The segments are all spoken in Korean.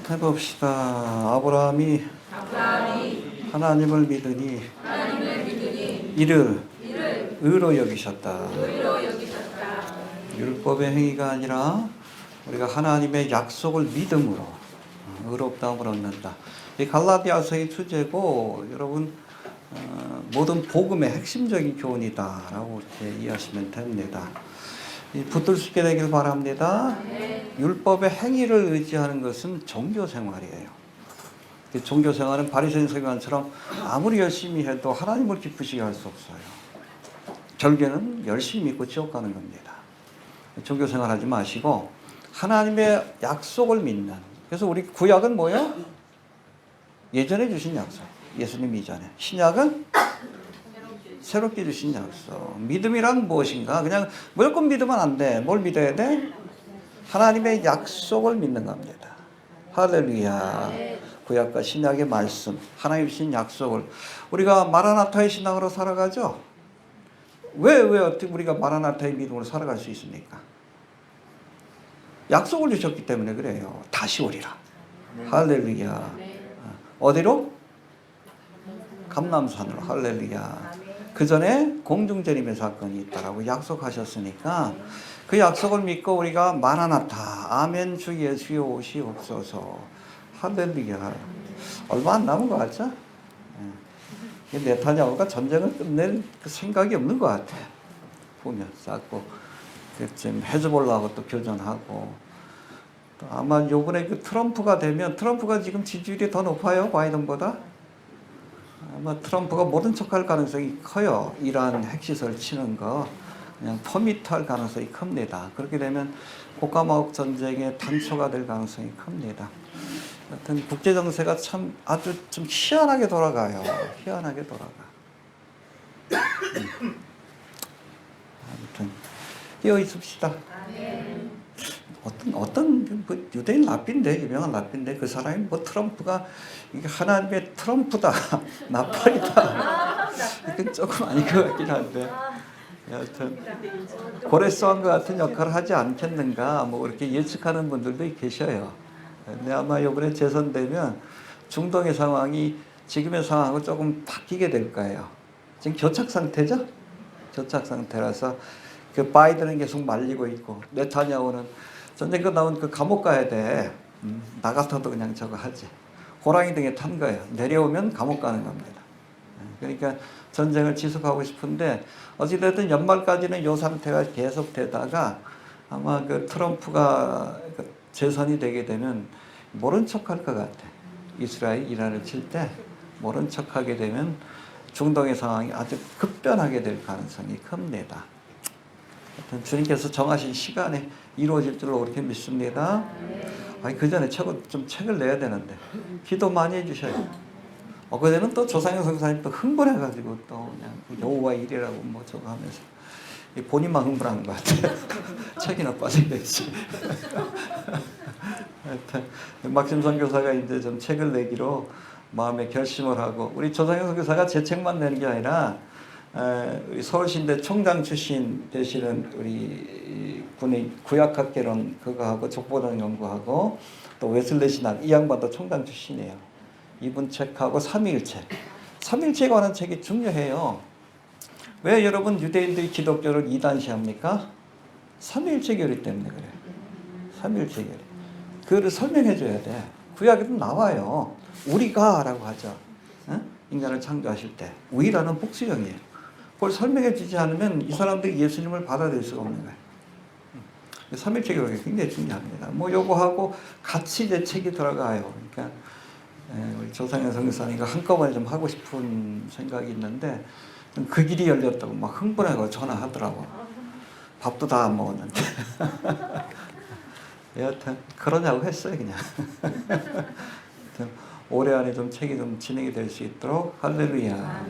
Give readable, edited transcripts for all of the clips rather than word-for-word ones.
해봅시다. 아브라함이 하나님을 믿으니 이를 의로 여기셨다. 율법의 행위가 아니라 우리가 하나님의 약속을 믿음으로 의롭다함을 얻는다. 이 갈라디아서의 주제고 여러분 모든 복음의 핵심적인 교훈이다라고 이렇게 이해하시면 됩니다. 붙들 수 있게 되길 바랍니다. 율법의 행위를 의지하는 것은 종교생활이에요. 종교생활은 바리새인 서기관처럼 아무리 열심히 해도 하나님을 기쁘시게 할 수 없어요. 결국에는 열심히 믿고 지옥 가는 겁니다. 종교생활 하지 마시고 하나님의 약속을 믿는. 그래서 우리 구약은 뭐예요? 예전에 주신 약속. 예수님 이전에. 신약은 새롭게 주신 약속. 믿음이란 무엇인가? 그냥 무조건 믿으면 안 돼. 뭘 믿어야 돼? 하나님의 약속을 믿는 겁니다. 할렐루야. 구약과 신약의 말씀, 하나님 주신 약속을 우리가 마라나타의 신앙으로 살아가죠. 왜 어떻게 우리가 마라나타의 믿음으로 살아갈 수 있습니까? 약속을 주셨기 때문에 그래요. 다시 오리라. 할렐루야. 어디로? 감람산으로. 할렐루야. 그 전에 공중재림의 사건이 있다라고 약속하셨으니까 그 약속을 믿고 우리가 마라나타, 아멘 주 예수여 오시옵소서. 할렐루야. 얼마 안 남은 것 같죠? 네타냐후가 전쟁을 끝낼 그 생각이 없는 것 같아. 보면 쌓고 지금 헤즈볼라하고 또 교전하고 또 아마 요번에 그 트럼프가 되면 트럼프가 지금 지지율이 더 높아요 바이든보다. 아마 트럼프가 모른 척할 가능성이 커요. 이란 핵시설 치는 거 그냥 퍼미트할 가능성이 큽니다. 그렇게 되면 고가마법 전쟁의 단초가 될 가능성이 큽니다. 하여튼 국제 정세가 참 아주 좀 희한하게 돌아가요. 희한하게 돌아가. 아무튼 뛰어 있읍시다. 어떤 그 유대인 랍비인데 유명한 랍비인데 그 사람이 뭐 트럼프가 이게 하나님의 트럼프다 나팔이다 이건 조금 아닌 것 같긴 한데 여하튼 고레스왕과 같은 역할을 하지 않겠는가 뭐 그렇게 예측하는 분들도 계셔요. 근데 아마 이번에 재선되면 중동의 상황이 지금의 상황하고 조금 바뀌게 될 거예요. 지금 교착 상태죠? 교착 상태라서 그 바이든은 계속 말리고 있고 네타냐후는 전쟁 끝나면 그 감옥 가야 돼. 나 같아도 그냥 저거 하지. 호랑이 등에 탄 거예요. 내려오면 감옥 가는 겁니다. 그러니까 전쟁을 지속하고 싶은데 어찌됐든 연말까지는 이 상태가 계속되다가 아마 그 트럼프가 재선이 되게 되면 모른 척할 것 같아. 이스라엘 이란을 칠 때 모른 척하게 되면 중동의 상황이 아주 급변하게 될 가능성이 큽니다. 하여튼 주님께서 정하신 시간에 이루어질 줄로 그렇게 믿습니다. 아니 그 전에 좀 책을 내야 되는데 기도 많이 해주셔요. 그전에는 또 조상현 선교사님 또 흥분해가지고 또 그냥 여호와 일이라고 뭐 저거 하면서 본인만 흥분한 것 같아요. 책이나 빠지겠지. 하여튼 막심 선교사가 이제 좀 책을 내기로 마음에 결심을 하고 우리 조상현 선교사가 제 책만 내는 게 아니라 우리 서울신대 총장 출신 되시는 우리 군의 구약학개론 그거 하고 족보론 연구하고 또 웨슬리 신학 이 양반도 총장 출신이에요. 이분 책하고 삼위일체에 관한 책이 중요해요. 왜 여러분 유대인들이 기독교를 이단시합니까? 삼위일체 교리 때문에 그래요. 삼위일체 교리. 그거를 설명해 줘야 돼. 구약에도 나와요. 우리가 라고 하죠. 인간을 창조하실 때. 우리라는 복수형이에요. 그걸 설명해 주지 않으면 이 사람들이 예수님을 받아들일 수가 없는 거예요. 삼일체 교리가 굉장히 중요합니다. 뭐 요거하고 같이 이제 책이 들어가요. 그러니까 우리 조상현 선교사님과 한꺼번에 좀 하고 싶은 생각이 있는데 그 길이 열렸다고 막 흥분하고 전화하더라고. 밥도 다 안 먹었는데. 여하튼 그러냐고 했어요 그냥. 올해 안에 좀 책이 좀 진행이 될 수 있도록 할렐루야.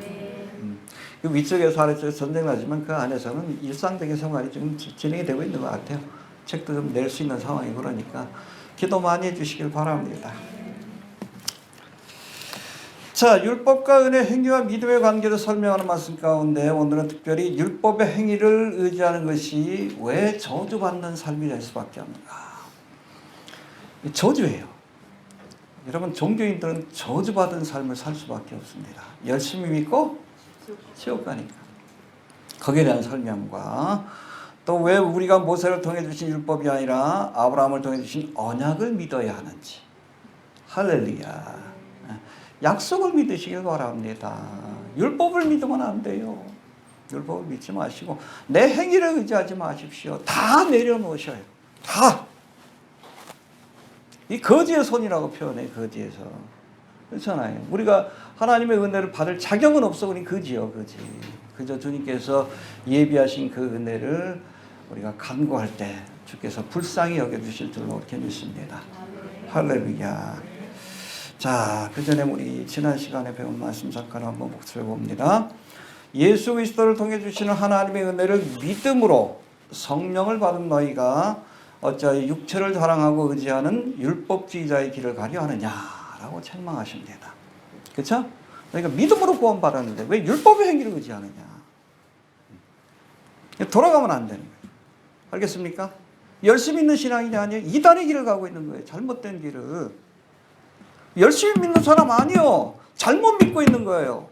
그 위쪽에서 아래쪽에서 전쟁 나지만 그 안에서는 일상적인 생활이 지금 진행이 되고 있는 것 같아요. 책도 좀 낼 수 있는 상황이고 그러니까 기도 많이 해주시길 바랍니다. 자, 율법과 은혜, 행위와 믿음의 관계를 설명하는 말씀 가운데 오늘은 특별히 율법의 행위를 의지하는 것이 왜 저주받는 삶이 될 수밖에 없는가. 저주예요. 여러분 종교인들은 저주받은 삶을 살 수밖에 없습니다. 열심히 믿고 지옥 가니까. 거기에 대한 설명과 또 왜 우리가 모세를 통해 주신 율법이 아니라 아브라함을 통해 주신 언약을 믿어야 하는지. 할렐루야. 약속을 믿으시길 바랍니다. 율법을 믿으면 안 돼요. 율법을 믿지 마시고 내 행위를 의지하지 마십시오. 다 내려놓으셔요. 다. 이 거지의 손이라고 표현해. 거지의 손. 그렇잖아요. 우리가 하나님의 은혜를 받을 자격은 없어. 우리 거지요. 거지. 그저 주님께서 예비하신 그 은혜를 우리가 간구할 때 주께서 불쌍히 여겨주실 줄로 이렇게 믿습니다. 할렐루야. 자, 그 전에 우리 지난 시간에 배운 말씀 잠깐 한번 복습해 봅니다. 예수 그리스도를 통해 주시는 하나님의 은혜를 믿음으로 성령을 받은 너희가 어찌하여 육체를 사랑하고 의지하는 율법주의자의 길을 가려 하느냐라고 책망하십니다. 그렇죠? 그러니까 믿음으로 구원받았는데 왜 율법의 행위를 의지하느냐. 돌아가면 안 되는 거예요. 알겠습니까? 열심히 있는 신앙이 아니에요. 이단의 길을 가고 있는 거예요. 잘못된 길을. 열심히 믿는 사람 아니요. 잘못 믿고 있는 거예요.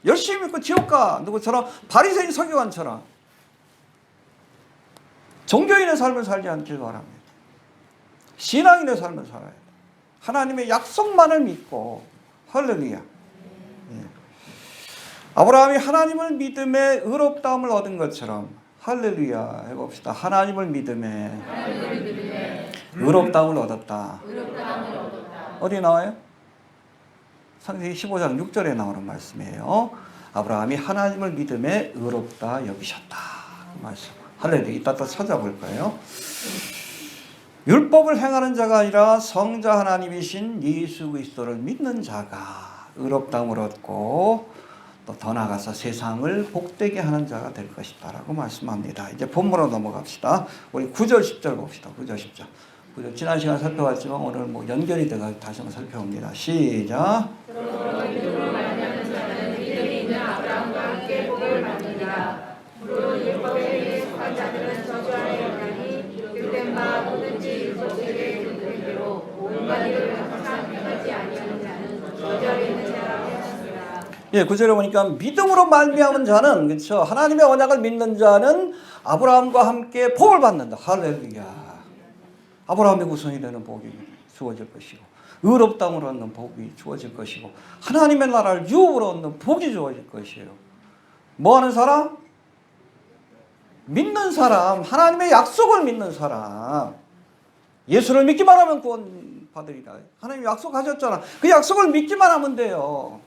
열심히 믿고 지옥 가. 누구처럼? 바리새인 서기관처럼. 종교인의 삶을 살지 않길 바랍니다. 신앙인의 삶을 살아야 돼요. 하나님의 약속만을 믿고. 할렐루야. 예. 아브라함이 하나님을 믿음에 의롭다함을 얻은 것처럼 할렐루야 해봅시다. 하나님을 믿음에 의롭다함을 얻었다. 어디 나와요? 창세기 15장 6절에 나오는 말씀이에요. 아브라함이 하나님을 믿음에 의롭다 여기셨다. 그 말씀. 할렐루야. 이따 또 찾아볼 거예요. 율법을 행하는 자가 아니라 성자 하나님이신 예수 그리스도를 믿는 자가 의롭다함을 얻고 또 더 나아가서 세상을 복되게 하는 자가 될 것이다 라고 말씀합니다. 이제 본문으로 넘어갑시다. 우리 9절 10절 봅시다. 9절 10절. 9절 지난 시간 살펴봤지만 오늘 뭐 연결이 돼서 다시 한번 살펴봅니다. 시작. 믿음으로 말미암는 자는 믿음이 있는 아브라함과 함께 복을 받느니라. 물론 율법에 의해 속한 자들은 저주 아래 있나니 율된 바 누구든지 율법에게 율된 대로 온갖 일을 항상 행하지 아니하는 자는 저주 아래 있는 자라고 하셨습니다. 예, 9절에 보니까 믿음으로 말미암은 자는 그렇죠. 하나님의 언약을 믿는 자는 아브라함과 함께 복을 받는다. 할렐루야. 아브라함의 후손이 되는 복이 주어질 것이고 의롭다함으로 얻는 복이 주어질 것이고 하나님의 나라를 유업으로 얻는 복이 주어질 것이에요. 뭐 하는 사람? 믿는 사람. 하나님의 약속을 믿는 사람. 예수를 믿기만 하면 구원 받으리라. 하나님이 약속하셨잖아. 그 약속을 믿기만 하면 돼요.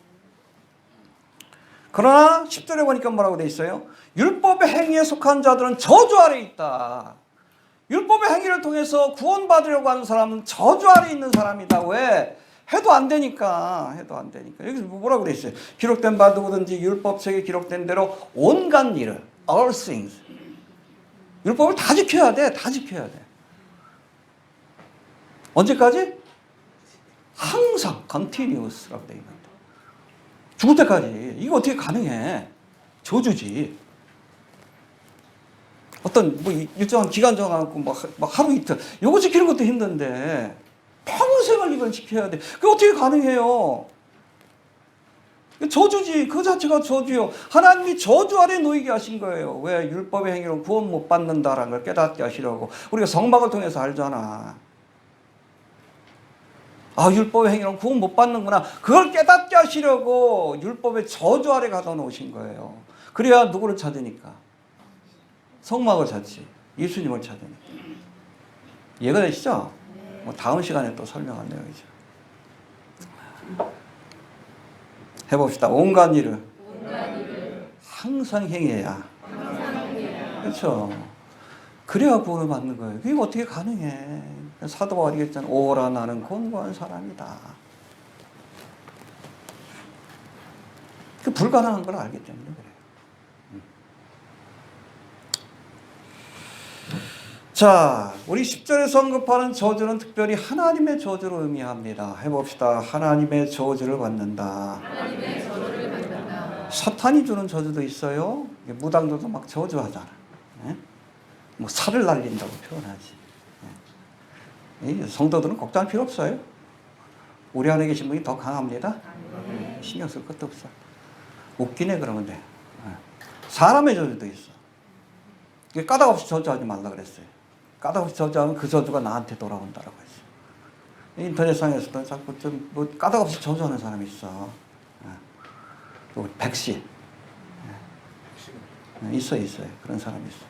그러나 10절에 보니까 뭐라고 돼 있어요? 율법의 행위에 속한 자들은 저주 아래 있다. 율법의 행위를 통해서 구원받으려고 하는 사람은 저주 아래 있는 사람이다. 왜? 해도 안 되니까. 해도 안 되니까. 여기서 뭐라고 돼 있어요? 기록된 바 누구든지 율법책에 기록된 대로 온갖 일을 all things. 율법을 다 지켜야 돼. 다 지켜야 돼. 언제까지? 항상 continuous라고 돼 있는데. 죽을 때까지. 이거 어떻게 가능해? 저주지. 어떤 뭐 일정한 기간 정하고 막 하루 이틀 요거 지키는 것도 힘든데 평생을 이걸 지켜야 돼. 그게 어떻게 가능해요? 저주지. 그 자체가 저주요. 하나님이 저주 아래 놓이게 하신 거예요. 왜? 율법의 행위로 구원 못 받는다라는 걸 깨닫게 하시려고. 우리가 성막을 통해서 알잖아. 아, 율법의 행위로 구원 못 받는구나. 그걸 깨닫게 하시려고 율법의 저주 아래 가둬 놓으신 거예요. 그래야 누구를 찾으니까? 성막을 찾지. 예수님을 찾으니까. 이해가 되시죠? 뭐 다음 시간에 또 설명할 내용이죠. 해봅시다. 온갖 일을 항상 행해야. 그렇죠. 그래야 구원을 받는 거예요. 그게 어떻게 가능해? 사도 바울이 얘기했잖아요. 오라 나는 곤고한 사람이다. 그 불가능한 걸 알기 때문에 그래요. 자, 우리 10절에서 언급하는 저주는 특별히 하나님의 저주를 의미합니다. 해봅시다. 하나님의 저주를 받는다. 하나님의 저주를 받는다. 사탄이 주는 저주도 있어요. 무당들도 막 저주하잖아. 뭐 살을 날린다고 표현하지. 성도들은 걱정할 필요 없어요. 우리 안에 계신 분이 더 강합니다. 신경 쓸 것도 없어. 웃기네 그러면 돼. 사람의 저주도 있어. 까닭 없이 저주하지 말라 그랬어요. 까닭 없이 저주하면 그 저주가 나한테 돌아온다라고 했어요. 인터넷상에서도 자꾸 좀 뭐 까닭 없이 저주하는 사람이 있어. 또 백씨. 있어요. 그런 사람이 있어.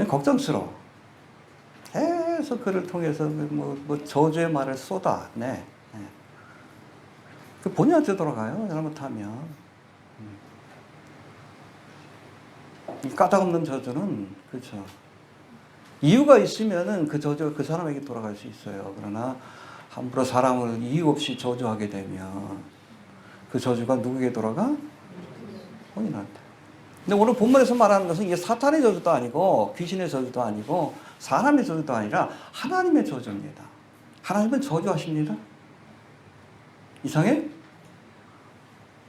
걱정스러워. 계속 그를 통해서 뭐 저주의 말을 쏟아내. 그 본인한테 돌아가요. 잘못하면. 이 까닭 없는 저주는 그렇죠. 이유가 있으면은 그 저주가 그 사람에게 돌아갈 수 있어요. 그러나 함부로 사람을 이유 없이 저주하게 되면 그 저주가 누구에게 돌아가? 본인한테. 근데 오늘 본문에서 말하는 것은 이게 사탄의 저주도 아니고 귀신의 저주도 아니고 사람의 저주도 아니라 하나님의 저주입니다. 하나님은 저주하십니다. 이상해?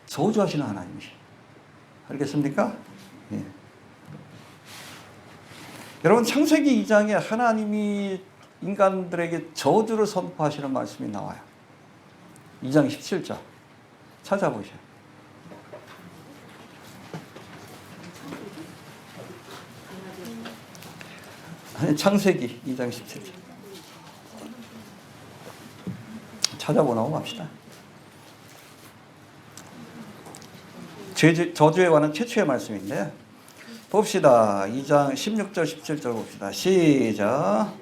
저주하시는 하나님이시. 알겠습니까? 예. 여러분 창세기 2장에 하나님이 인간들에게 저주를 선포하시는 말씀이 나와요. 2장 17절 찾아보세요. 창세기 2장 17절 찾아보라고 합시다. 저주에 관한 최초의 말씀인데 봅시다. 2장 16절 17절 봅시다. 시작.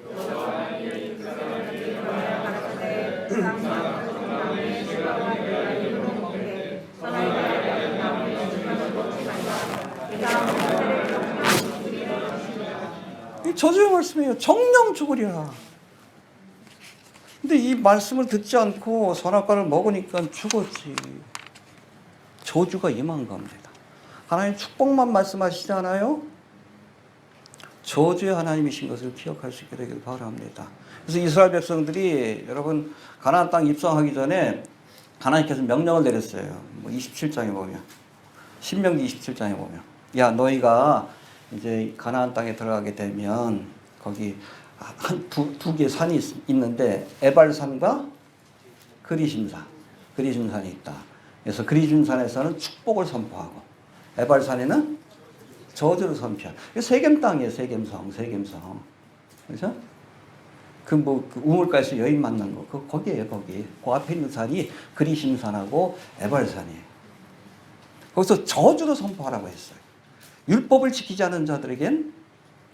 이 저주의 말씀이에요. 정령 죽으리라. 근데 이 말씀을 듣지 않고 선악과를 먹으니까 죽었지. 저주가 임한 겁니다. 하나님 축복만 말씀하시지 않아요? 저주의 하나님이신 것을 기억할 수 있게 되길 바랍니다. 그래서 이스라엘 백성들이 여러분 가나안 땅 입성하기 전에 하나님께서 명령을 내렸어요. 뭐 27장에 보면 신명기 27장에 보면 야 너희가 이제 가나안 땅에 들어가게 되면 거기 두 개의 산이 있는데 에발산과 그리심산이 있다. 그래서 그리심산에서는 축복을 선포하고 에발산에는 저주를 선포한. 세겜 땅이에요. 세겜성. 그렇죠? 그 우물가에서 여인 만난 거. 거기에요. 거기. 그 앞에 있는 산이 그리심산하고 에발산이에요. 거기서 저주를 선포하라고 했어요. 율법을 지키지 않은 자들에겐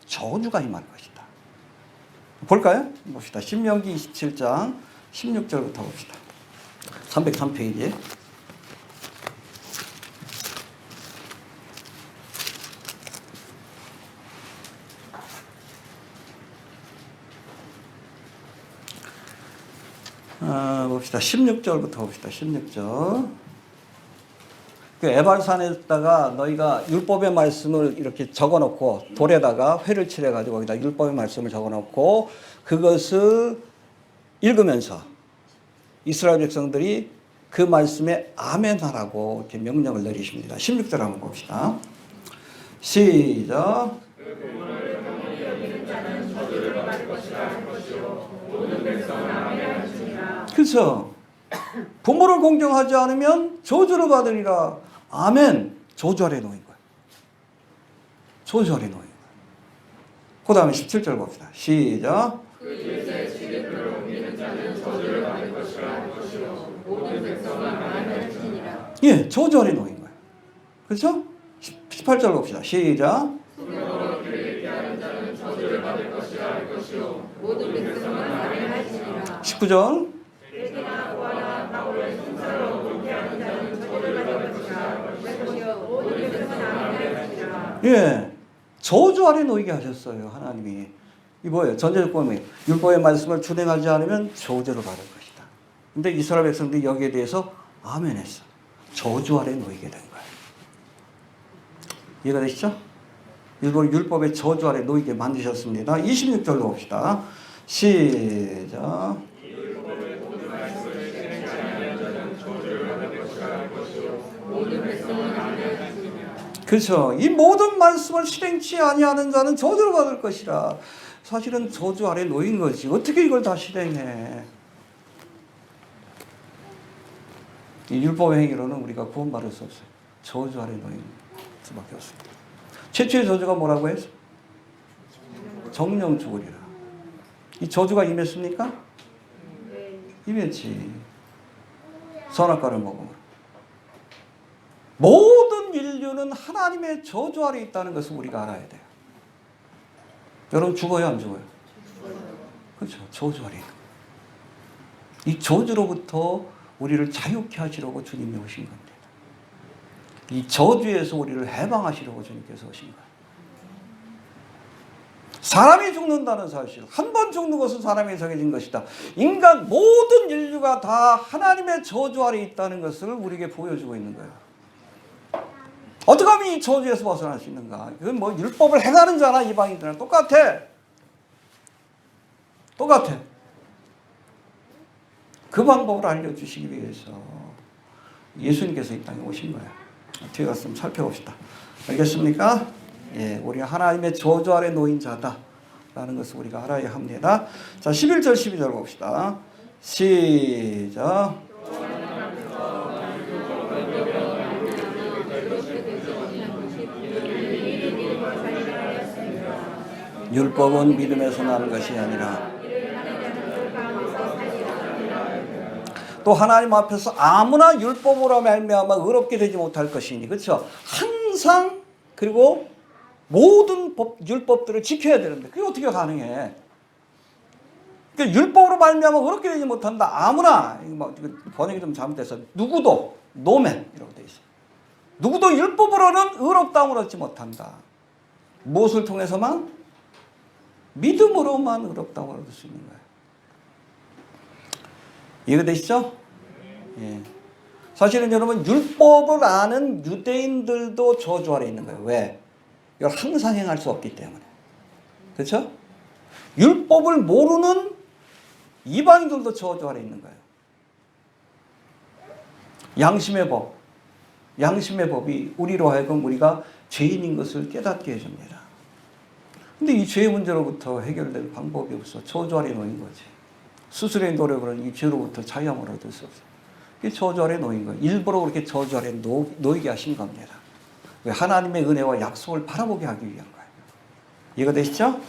저주가 임할 것이다. 볼까요? 봅시다. 신명기 27장 16절부터 봅시다. 303페이지에. 봅시다. 16절부터 봅시다. 16절. 그 에발산에다가 너희가 율법의 말씀을 이렇게 적어놓고 돌에다가 회를 칠해가지고 거기다 율법의 말씀을 적어놓고 그것을 읽으면서 이스라엘 백성들이 그 말씀에 아멘하라고 이렇게 명령을 내리십니다. 16절 한번 봅시다. 시작. 그렇죠. 부모를 공경하지 않으면 저주를 받으리라. 아멘. 저주 아래 놓인 거예요. 저주 아래 놓인 거예요. 그 다음에 17절 봅시다. 시작. 그 일세 시립으로 옮기는 자는 저주를 받을 것이라 할 것이요 모든 백성은 아멘을 지니라. 예, 저주 아래 놓인 거예요. 그렇죠? 18절 봅시다. 시작. 수명으로 길을 피하는 자는 저주를 받을 것이라 할 것이요 모든 백성은 아멘을 지니라. 19절. 예, 저주 아래 놓이게 하셨어요. 하나님이. 이 뭐예요? 전제조건이 율법의 말씀을 준행하지 않으면 저주를 받을 것이다. 근데 이스라엘 백성들이 여기에 대해서 아멘했어. 저주 아래 놓이게 된 거예요. 이해가 되시죠? 율법의 저주 아래 놓이게 만드셨습니다. 26절로 봅시다. 시작. 그렇죠. 이 모든 말씀을 실행치 아니하는 자는 저주를 받을 것이라. 사실은 저주 아래 놓인 거지. 어떻게 이걸 다 실행해? 이 율법의 행위로는 우리가 구원받을 수 없어요. 저주 아래 놓인 수밖에 없습니다. 최초의 저주가 뭐라고 했어? 정령 죽으리라. 이 저주가 임했습니까? 임했지. 선악과를 먹음으로. 모든 인류는 하나님의 저주 아래 있다는 것을 우리가 알아야 돼요. 여러분 죽어요, 안 죽어요? 그렇죠. 저주 아래 있는 거예요. 이 저주로부터 우리를 자유케 하시려고 주님이 오신 겁니다. 이 저주에서 우리를 해방하시려고 주님께서 오신 거예요. 사람이 죽는다는 사실, 한 번 죽는 것은 사람이 정해진 것이다. 인간 모든 인류가 다 하나님의 저주 아래 있다는 것을 우리에게 보여주고 있는 거예요. 어떻게 하면 이 저주에서 벗어날 수 있는가? 이건 뭐 율법을 행하는 자나 이방인들은 똑같아. 똑같아. 그 방법을 알려주시기 위해서 예수님께서 이 땅에 오신 거예요. 뒤에 가서 좀 살펴봅시다. 알겠습니까? 예, 우리가 하나님의 저주 아래 놓인 자다라는 것을 우리가 알아야 합니다. 자, 11절 12절 봅시다. 시작. 율법은 믿음에서 나는 것이 아니라 또 하나님 앞에서 아무나 율법으로 말미암아 의롭게 되지 못할 것이니, 그렇죠? 항상 그리고 모든 율법들을 지켜야 되는데 그게 어떻게 가능해? 그러니까 율법으로 말미암아 의롭게 되지 못한다. 아무나, 번역이 좀 잘못돼서 누구도 노맨이라고 돼 있어요. 누구도 율법으로는 의롭다함을 얻지 못한다. 무엇을 통해서만? 믿음으로만 의롭다함을 얻을 수 있는 거예요. 이해되시죠? 예. 사실은 여러분 율법을 아는 유대인들도 저주 아래 있는 거예요. 왜? 이걸 항상 행할 수 없기 때문에. 그렇죠? 율법을 모르는 이방인들도 저주 아래 있는 거예요. 양심의 법. 양심의 법이 우리로 하여금 우리가 죄인인 것을 깨닫게 해줍니다. 근데 이 죄의 문제로부터 해결될 방법이 없어. 저주 아래 놓인 거지. 스스로의 노력으로는 이 죄로부터 자유함을 얻을 수 없어요. 이게 저주 아래 놓인 거예요. 일부러 그렇게 저주 아래 놓이게 하신 겁니다. 왜? 하나님의 은혜와 약속을 바라보게 하기 위한 거예요. 이해가 되시죠?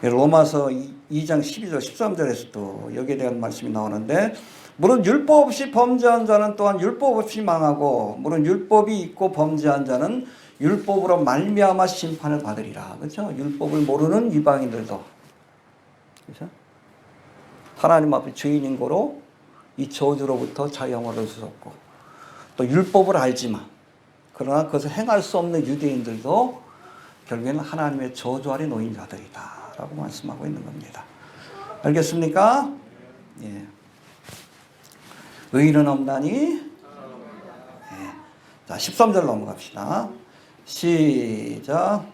네. 로마서 2장 12절 13절에서도 여기에 대한 말씀이 나오는데, 물론 율법 없이 범죄한 자는 또한 율법 없이 망하고, 물론 율법이 있고 범죄한 자는 율법으로 말미암아 심판을 받으리라. 그렇죠? 율법을 모르는 이방인들도, 그렇죠? 하나님 앞에 죄인인 거로 이 저주로부터 자유함을 얻을 수 없고, 또 율법을 알지만 그러나 그것을 행할 수 없는 유대인들도 결국에는 하나님의 저주 아래 놓인 자들이다 라고 말씀하고 있는 겁니다. 알겠습니까? 예. 의인은 없나니? 예. 자, 13절 넘어갑시다. 시작.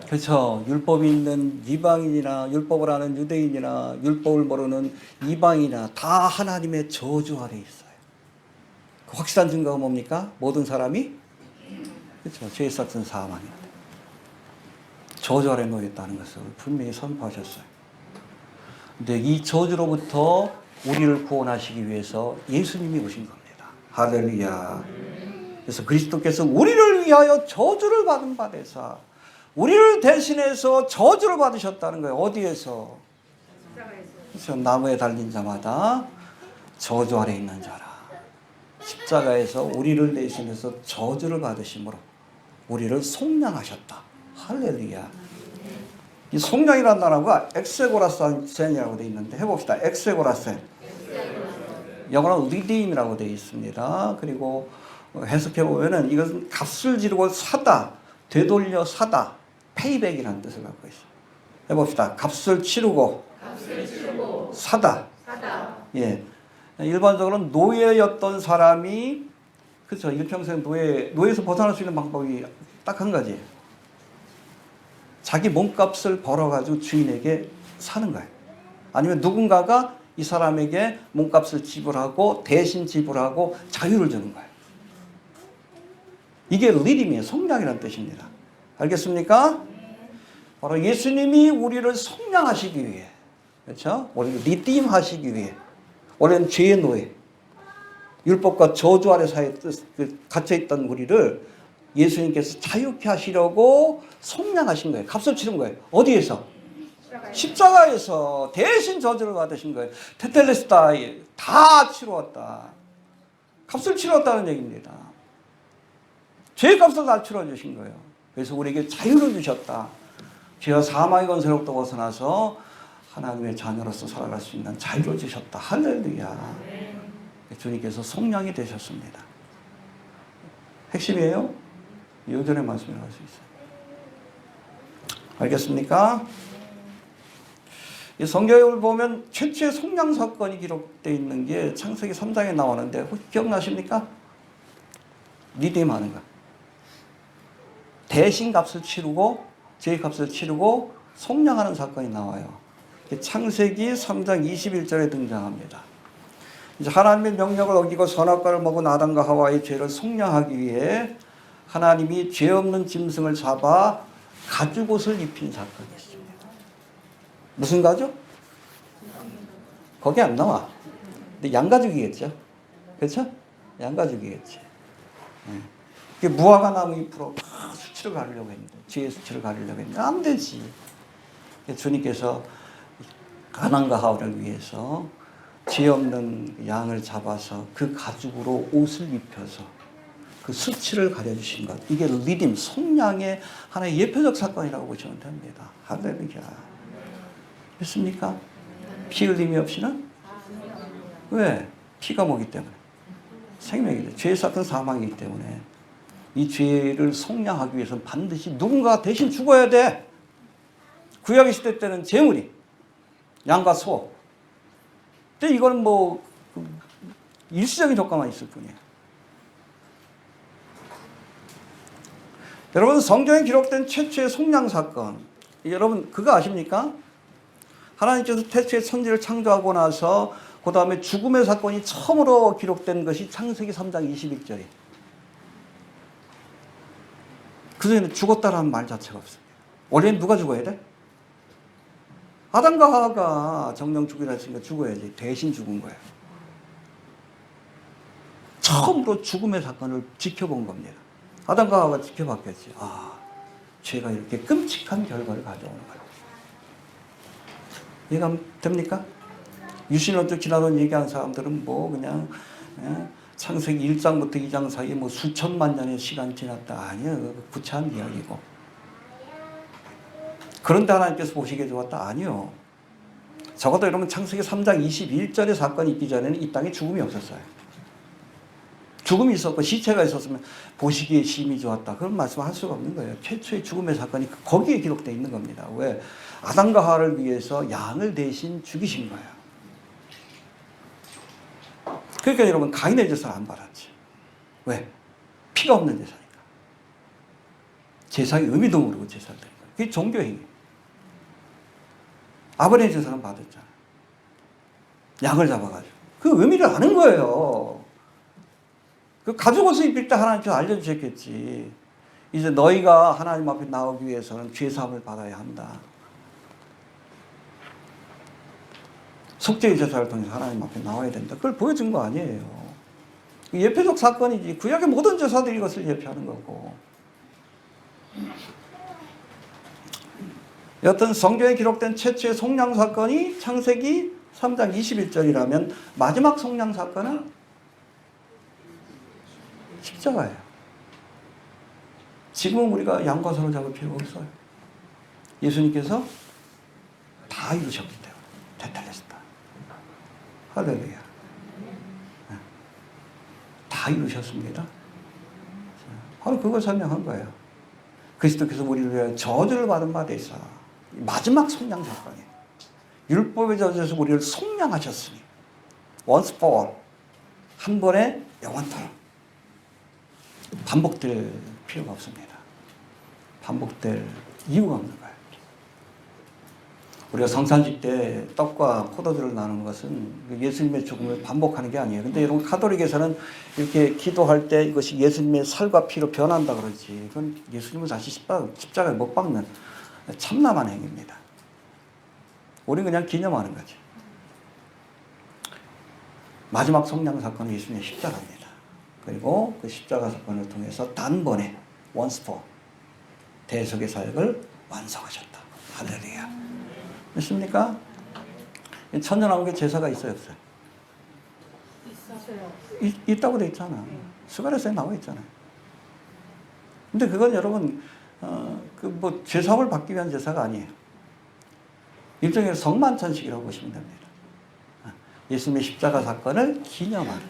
그렇죠. 율법이 있는 이방인이나 율법을 아는 유대인이나 율법을 모르는 이방인이나 다 하나님의 저주 아래 있어요. 그 확실한 증거가 뭡니까? 모든 사람이 그렇죠. 죄에 sat은 사망입니다. 저주 아래 놓였다는 것을 분명히 선포하셨어요. 근데 이 저주로부터 우리를 구원하시기 위해서 예수님이 오신 겁니다. 할렐루야. 그래서 그리스도께서 우리를 위하여 저주를 받은 바 되사 우리를 대신해서 저주를 받으셨다는 거예요. 어디에서? 그렇죠. 나무에 달린 자마다 저주 아래 있는 자라. 십자가에서 우리를 대신해서 저주를 받으심으로 우리를 속량하셨다. 할렐루야. 이 속량이라는 단어가 엑세고라센이라고 되어 있는데 해봅시다. 엑세고라센. 영어로는 리디임이라고 되어 있습니다. 그리고 해석해보면은 이것은 값을 지르고 사다, 되돌려 사다, 페이백이라는 뜻을 갖고 있어요. 해봅시다. 값을 치르고 사다. 예. 일반적으로는 노예였던 사람이, 그렇죠. 일평생 노예에서 벗어날 수 있는 방법이 딱 한 가지. 자기 몸값을 벌어가지고 주인에게 사는 거예요. 아니면 누군가가 이 사람에게 몸값을 지불하고 대신 지불하고 자유를 주는 거예요. 이게 리딤이에요. 속량이라는 뜻입니다. 알겠습니까? 바로 예수님이 우리를 속량하시기 위해, 그렇죠? 우리를 리딤하시기 위해, 원래는 죄의 노예, 율법과 저주 아래 갇혀있던 우리를 예수님께서 자유케 하시려고 속량하신 거예요. 값을 치른 거예요. 어디에서? 십자가에서 대신 저주를 받으신 거예요. 테텔레스타이, 다 치루었다. 값을 치루었다는 얘기입니다. 죄의 값을 다 치러주신 거예요. 그래서 우리에게 자유를 주셨다. 죄와 사망의 권세로부터 벗어나서 하나님의 자녀로서 살아갈 수 있는 자유를 주셨다. 할렐루야. 주님께서 속량이 되셨습니다. 핵심이에요. 요전의 말씀을 할 수 있어요. 알겠습니까? 이 성경을 보면 최초의 속량 사건이 기록되어 있는 게 창세기 3장에 나오는데 혹시 기억나십니까? 리딤하는 거. 대신 값을 치르고 죄의 값을 치르고 속량하는 사건이 나와요. 창세기 3장 21절에 등장합니다. 이제 하나님의 명령을 어기고 선악과를 먹은 아담과 하와의 죄를 속량하기 위해 하나님이 죄 없는 짐승을 잡아 가죽옷을 입힌 사건이 있습니다. 무슨 가죽? 거기 안 나와. 근데 양가죽이겠죠. 그렇죠? 양가죽이겠지. 네. 무화과 나무 잎으로 수치를 가리려고 했는데, 죄의 수치를 가리려고 했는데 안 되지. 주님께서 가난과 하와를 위해서 죄 없는 양을 잡아서 그 가죽으로 옷을 입혀서 그 수치를 가려주신 것. 이게 리딤, 속량의 하나의 예표적 사건이라고 보시면 됩니다. 할렐루야. 됐습니까? 피 흘림이 없이는? 왜? 피가 뭐기 때문에? 생명이죠. 죄의 사건 사망이기 때문에 이 죄를 속량하기 위해서는 반드시 누군가 대신 죽어야 돼. 구약의 시대 때는 제물이 양과 소. 근데 이거는 뭐 일시적인 효과만 있을 뿐이에요. 여러분, 성경에 기록된 최초의 속량 사건, 여러분 그거 아십니까? 하나님께서 태초에 천지를 창조하고 나서 그 다음에 죽음의 사건이 처음으로 기록된 것이 창세기 3장 21절이에요. 그 전에는 죽었다라는 말 자체가 없습니다. 원래는 누가 죽어야 돼? 아담과 하와가 정령 죽이라 했으니까 죽어야지. 대신 죽은 거예요. 처음으로 죽음의 사건을 지켜본 겁니다. 아담과 하와가 지켜봤겠지. 아, 죄가 이렇게 끔찍한 결과를 가져오는 거예요. 이해가 됩니까? 유신론적 진화론 얘기하는 사람들은 뭐 그냥 창세기 1장부터 2장 사이에 뭐 수천만 년의 시간이 지났다. 아니요. 구차한 이야기고. 그런데 하나님께서 보시기에 좋았다. 아니요. 적어도 여러분 창세기 3장 21절의 사건이 있기 전에는 이 땅에 죽음이 없었어요. 죽음이 있었고 시체가 있었으면 보시기에 심히 좋았다. 그런 말씀을 할 수가 없는 거예요. 최초의 죽음의 사건이 거기에 기록되어 있는 겁니다. 왜? 아담과 하와를 위해서 양을 대신 죽이신 거예요. 그러니까 여러분 가인의 제사를 안 받았지. 왜? 피가 없는 제사니까. 제사의 의미도 모르고 제사를 드린 거예요. 그게 종교행위. 아브라함의 제사는 받았잖아요. 양을 잡아가지고. 그 의미를 아는 거예요. 그 가죽옷을 입힐 때 하나님께서 알려주셨겠지. 이제 너희가 하나님 앞에 나오기 위해서는 죄사함을 받아야 한다. 속죄의 제사를 통해서 하나님 앞에 나와야 된다. 그걸 보여준 거 아니에요. 예표적 사건이지. 구약의 모든 제사들이 이것을 예표하는 거고. 여튼 성경에 기록된 최초의 속량 사건이 창세기 3장 21절이라면 마지막 속량 사건은 십자가예요. 지금은 우리가 양과 소를 잡을 필요가 없어요. 예수님께서 다 이루셨기 때문에. 테텔레스타. 할렐루야. 다 이루셨습니다. 바로 그걸 설명한 거예요. 그리스도께서 우리를 위하여 저주를 받은 바 되사 마지막 속량 사건이에요. 율법의 저주에서 우리를 속량하셨으니 once for all, 한 번에 영원토록 반복될 필요가 없습니다. 반복될 이유가 없는 거예요. 우리가 성찬식 때 떡과 포도주를 나누는 것은 예수님의 죽음을 반복하는 게 아니에요. 근데 여러분 가톨릭에서는 이렇게 기도할 때 이것이 예수님의 살과 피로 변한다 그러지. 그건 예수님은 다시 십자가에 못 박는 참남한 행위입니다. 우리는 그냥 기념하는 거지. 마지막 성령 사건은 예수님의 십자가입니다. 그리고 그 십자가 사건을 통해서 단번에 once for 대속의 사역을 완성하셨다. 할렐루야. 믿습니까? 천년왕국에 제사가 있어요, 없어요? 있다고 돼 있잖아. 스가랴서에 나와 있잖아요. 근데 그건 여러분 제사를 받기 위한 제사가 아니에요. 일종의 성만찬식이라고 보시면 됩니다. 예수님의 십자가 사건을 기념하는.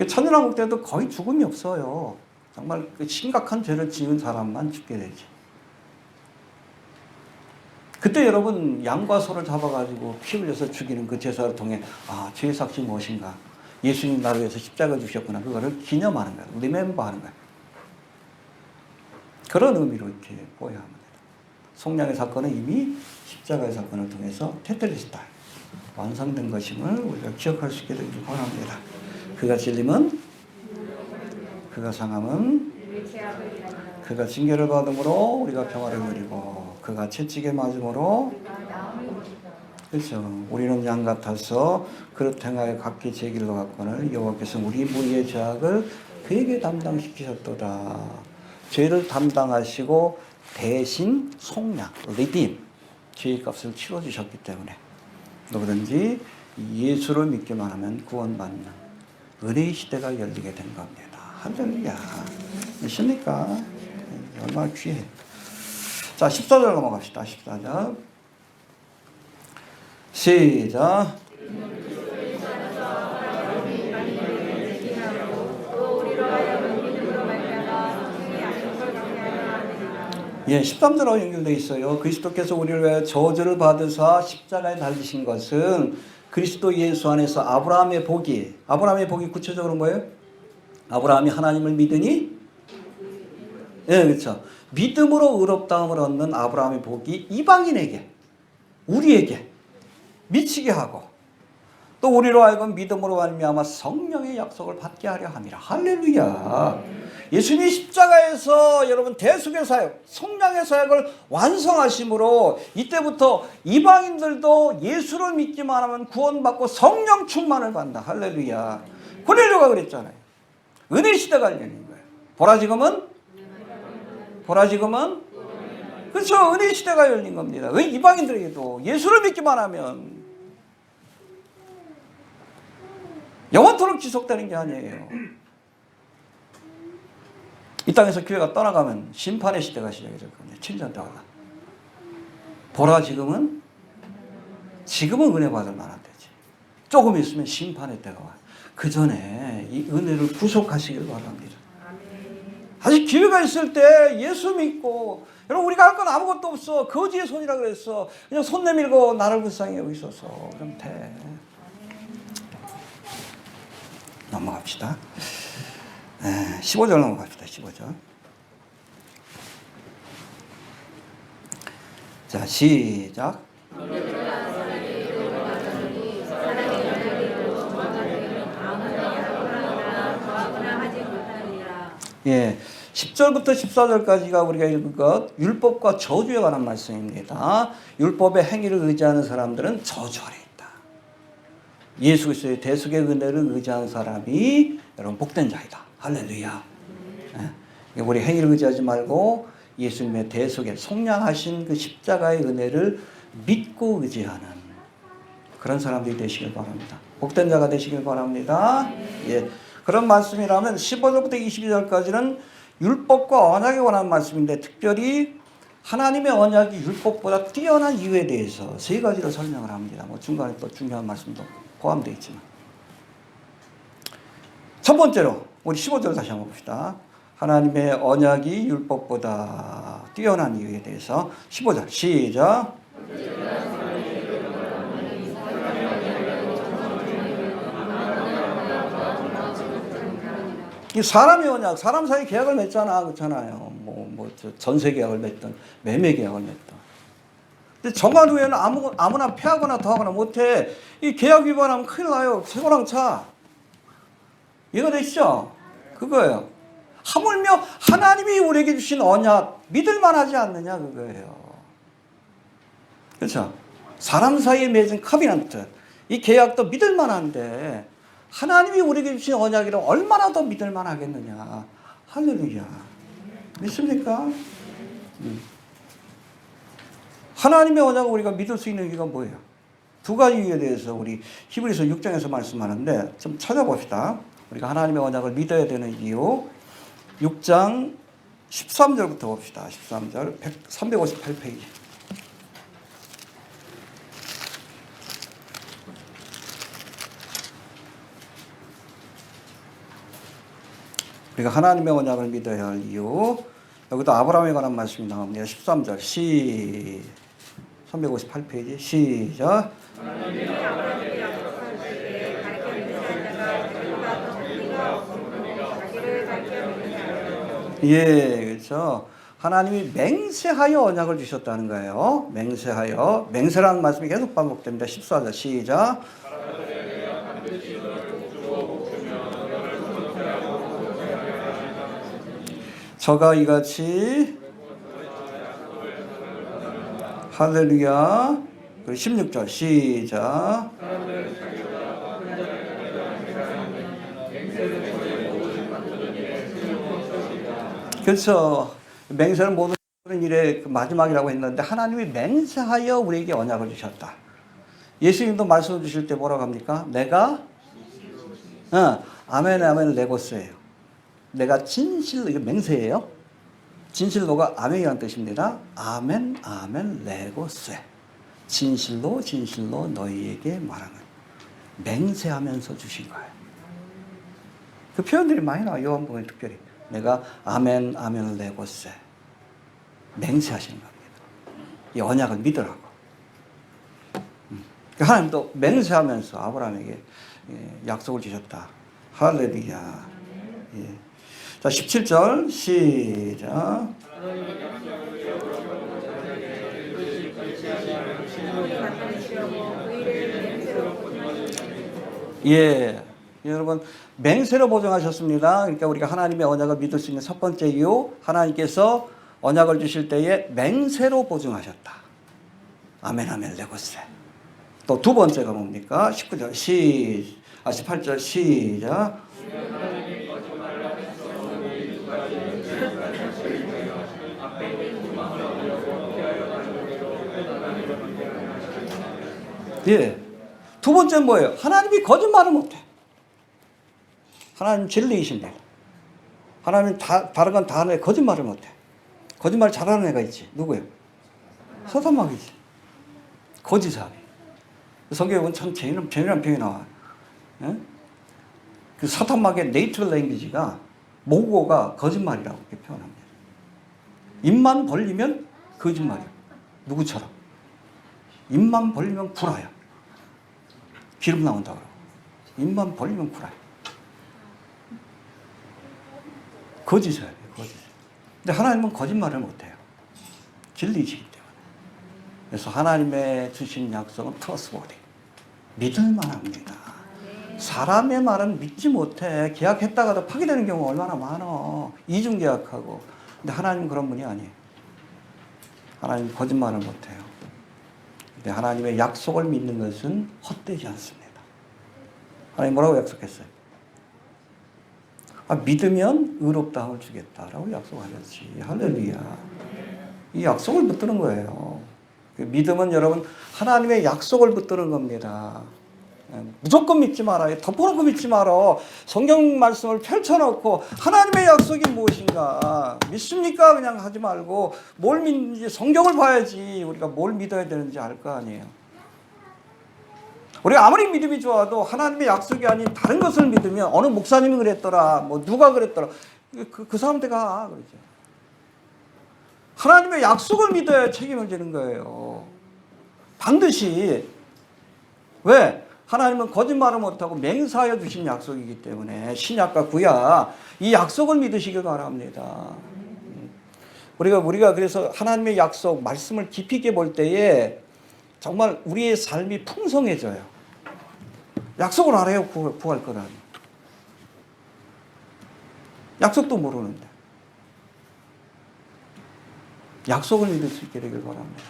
천년왕국 때도 거의 죽음이 없어요. 정말 심각한 죄를 지은 사람만 죽게 되지. 그때 여러분 양과 소를 잡아가지고 피 흘려서 죽이는 그 제사를 통해 죄의 삭시 무엇인가? 예수님 나를 위해서 십자가 주셨구나. 그거를 기념하는 거예요. 리멤버 하는 거예요. 그런 의미로 이렇게 보여야 합니다. 속량의 사건은 이미 십자가의 사건을 통해서 테텔레스타 완성된 것임을 우리가 기억할 수 있게 되길 바랍니다. 그가 찔림은 그가 상함은 그가 징계를 받음으로 우리가 평화를 누리고 그가 채찍에 맞음으로 그렇죠. 우리는 양 같아서 그릇 행하여 각기 제 길로 갔거늘 여호와께서 우리 무리의 죄악을 그에게 담당시키셨도다. 죄를 담당하시고 대신 속량, 리딤, 죄의 값을 치러주셨기 때문에 누구든지 예수를 믿기만 하면 구원받는 은혜의 시대가 열리게 된 겁니다. 할렐루야. 믿습니까? 얼마나 귀해. 자, 14절 넘어갑시다. 14절. 시작. 예, 13절하고 연결되어 있어요. 그리스도께서 우리를 위하여 저주를 받으사 십자가에 달리신 것은 그리스도 예수 안에서 아브라함의 복이 구체적으로 뭐예요? 아브라함이 하나님을 믿으니? 예, 그렇죠. 믿음으로 의롭다함을 얻는 아브라함의 복이 이방인에게, 우리에게 미치게 하고 또 우리로 하여금 믿음으로 말미암아 성령의 약속을 받게 하려 함이라. 할렐루야. 예수님이 십자가에서 여러분 대속의 사역, 성령의 사역을 완성하심으로 이때부터 이방인들도 예수를 믿기만 하면 구원받고 성령 충만을 받는다. 할렐루야. 고넬료가 그랬잖아요. 은혜 시대가 열리는 거예요. 보라 지금은 그렇죠. 은혜 시대가 열린 겁니다. 왜 이방인들에게도 예수를 믿기만 하면 영원토록 지속되는 게 아니에요. 이 땅에서 교회가 떠나가면 심판의 시대가 시작이 될 겁니다. 7년 동안. 보라 지금은 은혜 받을 만한 때지. 조금 있으면 심판의 때가 와요. 그 전에 이 은혜를 구속하시길 바랍니다. 아직 기회가 있을 때 예수 믿고 여러분 우리가 할 건 아무것도 없어. 거지의 손이라 그랬어. 그냥 손 내밀고 나를 불쌍히 여기 있어서 그럼 돼. 넘어갑시다. 15절 넘어갑시다. 15절. 자, 시작. 예, 10절부터 14절까지가 우리가 읽은 것 율법과 저주에 관한 말씀입니다. 율법의 행위를 의지하는 사람들은 저주 아래 있다. 예수 그리스도의 대속의 은혜를 의지하는 사람이 여러분 복된 자이다. 할렐루야. 예, 우리 행위를 의지하지 말고 예수님의 대속의 속량하신 그 십자가의 은혜를 믿고 의지하는 그런 사람들이 되시길 바랍니다. 복된 자가 되시길 바랍니다. 예. 그런 말씀이라면 15절부터 22절까지는 율법과 언약에 관한 말씀인데 특별히 하나님의 언약이 율법보다 뛰어난 이유에 대해서 세 가지로 설명을 합니다. 뭐 중간에 또 중요한 말씀도 포함되어 있지만 첫 번째로 우리 15절 다시 한번 봅시다. 하나님의 언약이 율법보다 뛰어난 이유에 대해서 15절 시작. 이 사람의 언약, 사람 사이 계약을 맺잖아, 그렇잖아요. 전세 계약을 맺든 매매 계약을 맺든 근데 정한 후에는 아무나 패하거나 더하거나 못해. 이 계약 위반하면 큰일 나요. 쇠고랑 차. 이해가 되시죠? 그거예요. 하물며 하나님이 우리에게 주신 언약 믿을 만하지 않느냐 그거예요. 그렇죠? 사람 사이에 맺은 커비넌트 이 계약도 믿을 만한데 하나님이 우리에게 주신 언약이라 얼마나 더 믿을 만하겠느냐. 할렐루야. 믿습니까? 하나님의 언약을 우리가 믿을 수 있는 이유가 뭐예요? 두 가지에 대해서 우리 히브리서 6장에서 말씀하는데 좀 찾아봅시다. 우리가 하나님의 언약을 믿어야 되는 이유 6장 13절부터 봅시다. 13절 358페이지. 우리가 하나님의 언약을 믿어야 할 이유 여기도 아브라함에 관한 말씀이 나옵니다. 13절 358페이지 시작. 예, 그렇죠. 하나님이 맹세하여 언약을 주셨다는 거예요. 맹세하여. 맹세라는 말씀이 계속 반복됩니다. 14절 시작. 저가 이같이 할렐루야. 그리고 16절 시작. 그렇죠. 맹세는 모든 일의 마지막이라고 했는데 하나님이 맹세하여 우리에게 언약을 주셨다. 예수님도 말씀 주실 때 뭐라고 합니까? 내가 아멘 아멘 레고스예요. 내가 진실로, 이게 맹세예요. 진실로가 아멘이라는 뜻입니다. 아멘 아멘 레고스. 진실로 진실로 너희에게 말하는 맹세하면서 주신 거예요. 그 표현들이 많이 나와요. 요한복음에 특별히. 내가 아멘 아멘 레고스. 맹세하시는 겁니다. 이 언약을 믿으라고. 하나님도 맹세하면서 아브라함에게 약속을 주셨다. 할렐루야. 예. 자, 17절 시작. 예, 여러분 맹세로 보증하셨습니다. 그러니까 우리가 하나님의 언약을 믿을 수 있는 첫 번째 이유, 하나님께서 언약을 주실 때에 맹세로 보증하셨다. 아멘 아멘 레고스. 또 두 번째가 뭡니까? 19절 18절 시작. 예. 두 번째는 뭐예요? 하나님이 거짓말을 못해. 하나님 진리이신데. 하나님 다른 건 다 하는데 거짓말을 못해. 거짓말 잘하는 애가 있지. 누구예요? 서탄마귀지. 거짓사비. 성경에 보면 참 재미난 표현이 나와요. 예? 그 서탄마귀의 네이티브 랭귀지가 모국어가 거짓말이라고 이렇게 표현합니다. 입만 벌리면 거짓말이야. 누구처럼. 입만 벌리면 구라야. 기름 나온다고 그러고. 입만 벌리면 구라야. 거짓이에요. 거짓. 근데 하나님은 거짓말을 못해요. 진리이시기 때문에. 그래서 하나님의 주신 약속은 트러스워디. 믿을 만합니다. 사람의 말은 믿지 못해. 계약했다가도 파기되는 경우가 얼마나 많아. 이중 계약하고. 근데 하나님은 그런 분이 아니에요. 하나님 거짓말을 못해요. 근데 하나님의 약속을 믿는 것은 헛되지 않습니다. 하나님 뭐라고 약속했어요? 믿으면 의롭다함을 주겠다라고 약속하셨지. 할렐루야. 이 약속을 붙드는 거예요. 믿음은 여러분 하나님의 약속을 붙드는 겁니다. 무조건 믿지 말아요. 덮어놓고 믿지 말아. 성경 말씀을 펼쳐놓고 하나님의 약속이 무엇인가 믿습니까? 그냥 하지 말고 뭘 믿는지 성경을 봐야지 우리가 뭘 믿어야 되는지 알 거 아니에요. 우리가 아무리 믿음이 좋아도 하나님의 약속이 아닌 다른 것을 믿으면 어느 목사님이 그랬더라 뭐 누가 그랬더라 그 사람한테 가 그러죠. 하나님의 약속을 믿어야 책임을 지는 거예요. 반드시. 왜? 하나님은 거짓말을 못하고 맹세하여 주신 약속이기 때문에 신약과 구약 이 약속을 믿으시길 바랍니다. 우리가 그래서 하나님의 약속, 말씀을 깊이 있게 볼 때에 정말 우리의 삶이 풍성해져요. 약속을 알아요, 구할 거라니. 약속도 모르는데. 약속을 믿을 수 있게 되길 바랍니다.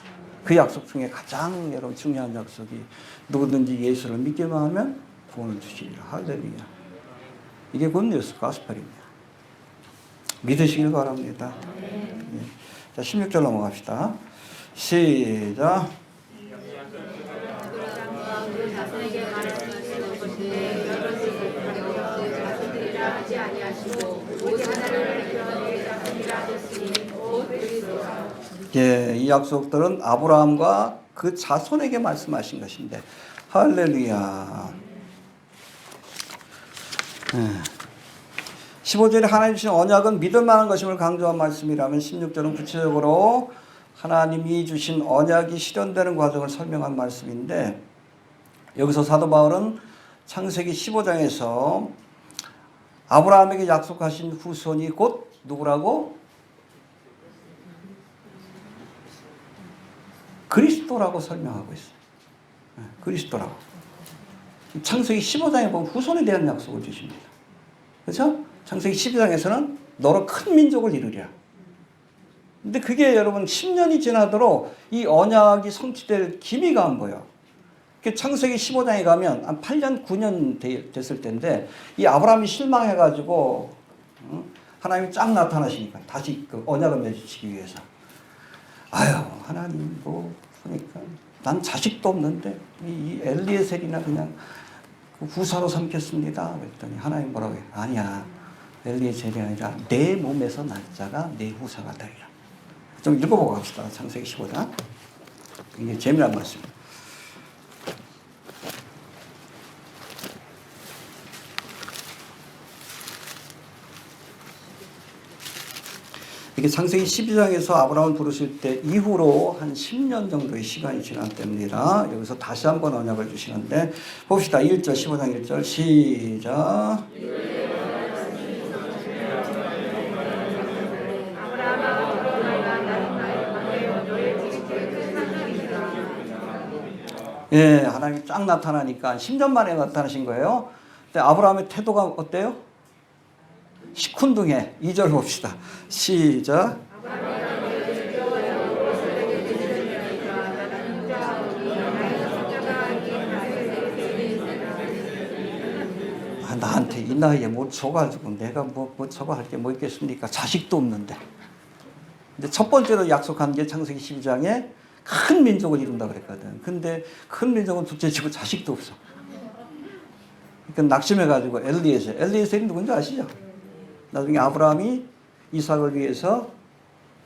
그 약속 중에 가장 여러분 중요한 약속이 누구든지 예수를 믿기만 하면 구원을 주시리라. 할렐루야. 이게 굿뉴스 가스펠입니다. 믿으시길 바랍니다. 네. 자, 16절 넘어갑시다. 시작. 예, 이 약속들은 아브라함과 그 자손에게 말씀하신 것인데, 할렐루야. 15절에 하나님 주신 언약은 믿을 만한 것임을 강조한 말씀이라면 16절은 구체적으로 하나님이 주신 언약이 실현되는 과정을 설명한 말씀인데, 여기서 사도 바울은 창세기 15장에서 아브라함에게 약속하신 후손이 곧 누구라고? 그리스도라고 설명하고 있어요. 그리스도라고. 창세기 15장에 보면 후손에 대한 약속을 주십니다. 그렇죠? 창세기 12장에서는 너로 큰 민족을 이루리라. 근데 그게 여러분 10년이 지나도록 이 언약이 성취될 기미가 안 보여. 창세기 15장에 가면 한 8년, 9년 됐을 텐데 이 아브라함이 실망해가지고 하나님이 쫙 나타나시니까 다시 그 언약을 맺으시기 위해서 아유 하나님 뭐 그러니까 난 자식도 없는데 이 엘리에셀이나 그냥 그 후사로 삼겠습니다. 그랬더니 하나님 뭐라고 해요? 아니야 엘리에셀이 아니라 내 몸에서 날 자가 내 후사가 되리라. 좀 읽어보고 갑시다. 창세기 15장. 이게 재미난 말씀입니다. 이게 창세기 12장에서 아브라함을 부르실 때 이후로 한 10년 정도의 시간이 지난 때입니다. 여기서 다시 한번 언약을 주시는데 봅시다. 1절 15장 1절 시작. 예, 하나님이 쫙 나타나니까 10년 만에 나타나신 거예요. 근데 아브라함의 태도가 어때요? 시큰둥해. 2절 봅시다. 시작. 아, 나한테 이 나이에 뭐 줘가지고 내가 뭐 저거 할 게 뭐 있겠습니까? 자식도 없는데. 근데 첫 번째로 약속한 게 창세기 12장에 큰 민족을 이룬다 그랬거든. 근데 큰 민족은 둘째치고 자식도 없어. 그러니까 낙심해가지고 엘리에셀이 누군지 아시죠? 나중에 아브라함이 이삭을 위해서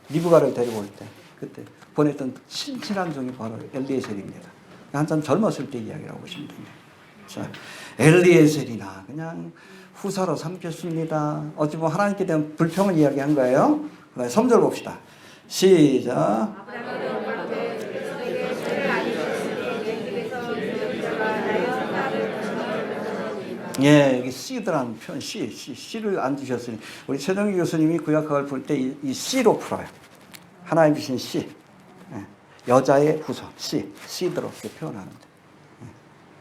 리브가를 데리고 올 때 그때 보냈던 친한 종이 바로 엘리에셀입니다. 한참 젊었을 때 이야기라고 보시면 됩니다. 자, 엘리에셀이나 그냥 후사로 삼겠습니다. 어찌 보면 하나님께 대한 불평을 이야기한 거예요. 그다음에 3절 봅시다. 시작. 예, 여기 씨드라는 표현, 씨를 안 주셨으니, 우리 최정희 교수님이 구약학을 볼 때 이 씨로 풀어요. 하나님 주신 씨. 예, 여자의 후손, 씨드로 이렇게 표현하는데. 예,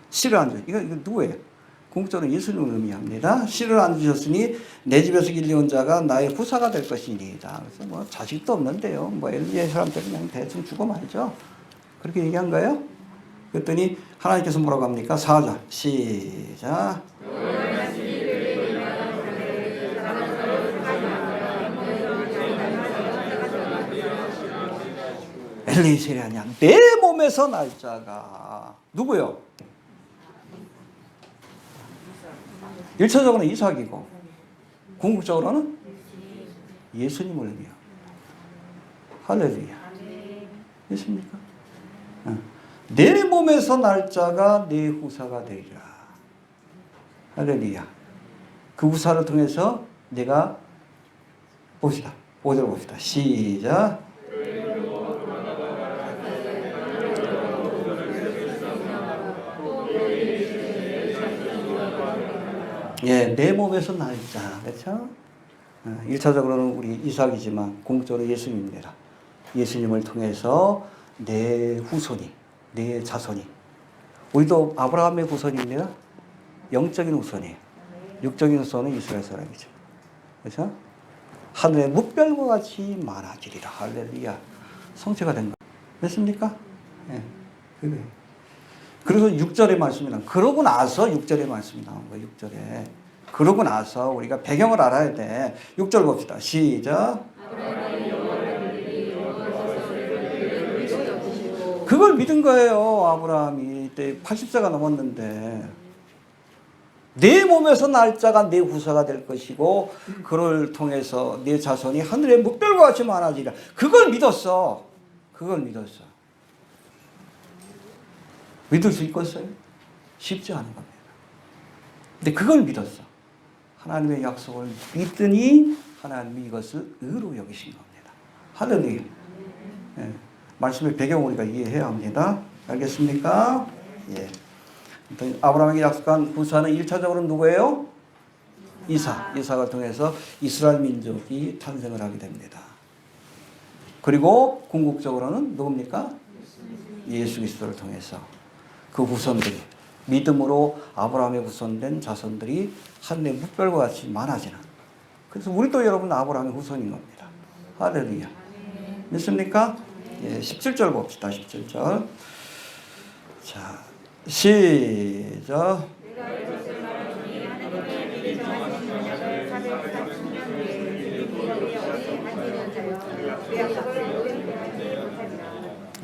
씨를 안 주셨어요. 이거 누구예요? 궁극적으로 예수님을 의미합니다. 씨를 안 주셨으니 내 집에서 길려온 자가 나의 후사가 될 것이니이다. 그래서 뭐 자식도 없는데요. 뭐 엘리의 사람들은 그냥 대충 죽어 말죠. 그렇게 얘기한 거예요? 그랬더니 하나님께서 뭐라고 합니까? 4절 시작. 엘리에셀이 아니야. 내 몸에서 날 자가 누구요? 1차적으로는 이삭이고 궁극적으로는 예수님을 의미합니다. 할렐루야. 됐습니까? 내 몸에서 날 자가 내 후사가 되리라. 할렐루야. 그 후사를 통해서 내가 봅시다. 5절 봅시다. 시작. 예, 내 몸에서 날 자. 그렇죠? 1차적으로는 우리 이삭이지만 궁극적으로 예수님입니다. 예수님을 통해서 내 후손이, 내 자손이, 우리도 아브라함의 후손입니다. 영적인 후손이에요. 육적인 후손은 이스라엘 사람이죠. 그렇죠? 하늘의 묵별과 같이 많아지리라. 할렐루야. 성취가 된 거. 됐습니까? 예. 그래. 그래서 6절의 말씀이 나온, 그러고 나서 6절의 말씀이 나온 거예요. 6절에. 그러고 나서 우리가 배경을 알아야 돼. 6절 봅시다. 시작. 그걸 믿은 거예요. 아브라함이. 때 80세가 넘었는데. 내 몸에서 날짜가 내 후사가 될 것이고 그를 통해서 내 자손이 하늘의 묵별과 같이 많아지리라. 그걸 믿었어. 그걸 믿었어. 믿을 수 있겠어요? 쉽지 않은 겁니다. 근데 그걸 믿었어. 하나님의 약속을 믿더니 하나님이 이것을 의로 여기신 겁니다. 할렐루야. 예. 말씀의 배경을 우리가 이해해야 합니다. 알겠습니까? 예. 아브라함에게 약속한 후사는 1차적으로 누구예요? 이삭. 이삭을 통해서 이스라엘 민족이 탄생을 하게 됩니다. 그리고 궁극적으로는 누굽니까? 예수 그리스도를 통해서 그 후손들이 믿음으로 아브라함의 후손된 자손들이 하늘의 묵별과 같이 많아지는. 그래서 우리도 여러분 아브라함의 후손인 겁니다. 할렐루야. 믿습니까? 예, 17절 봅시다. 17절. 자, 시작.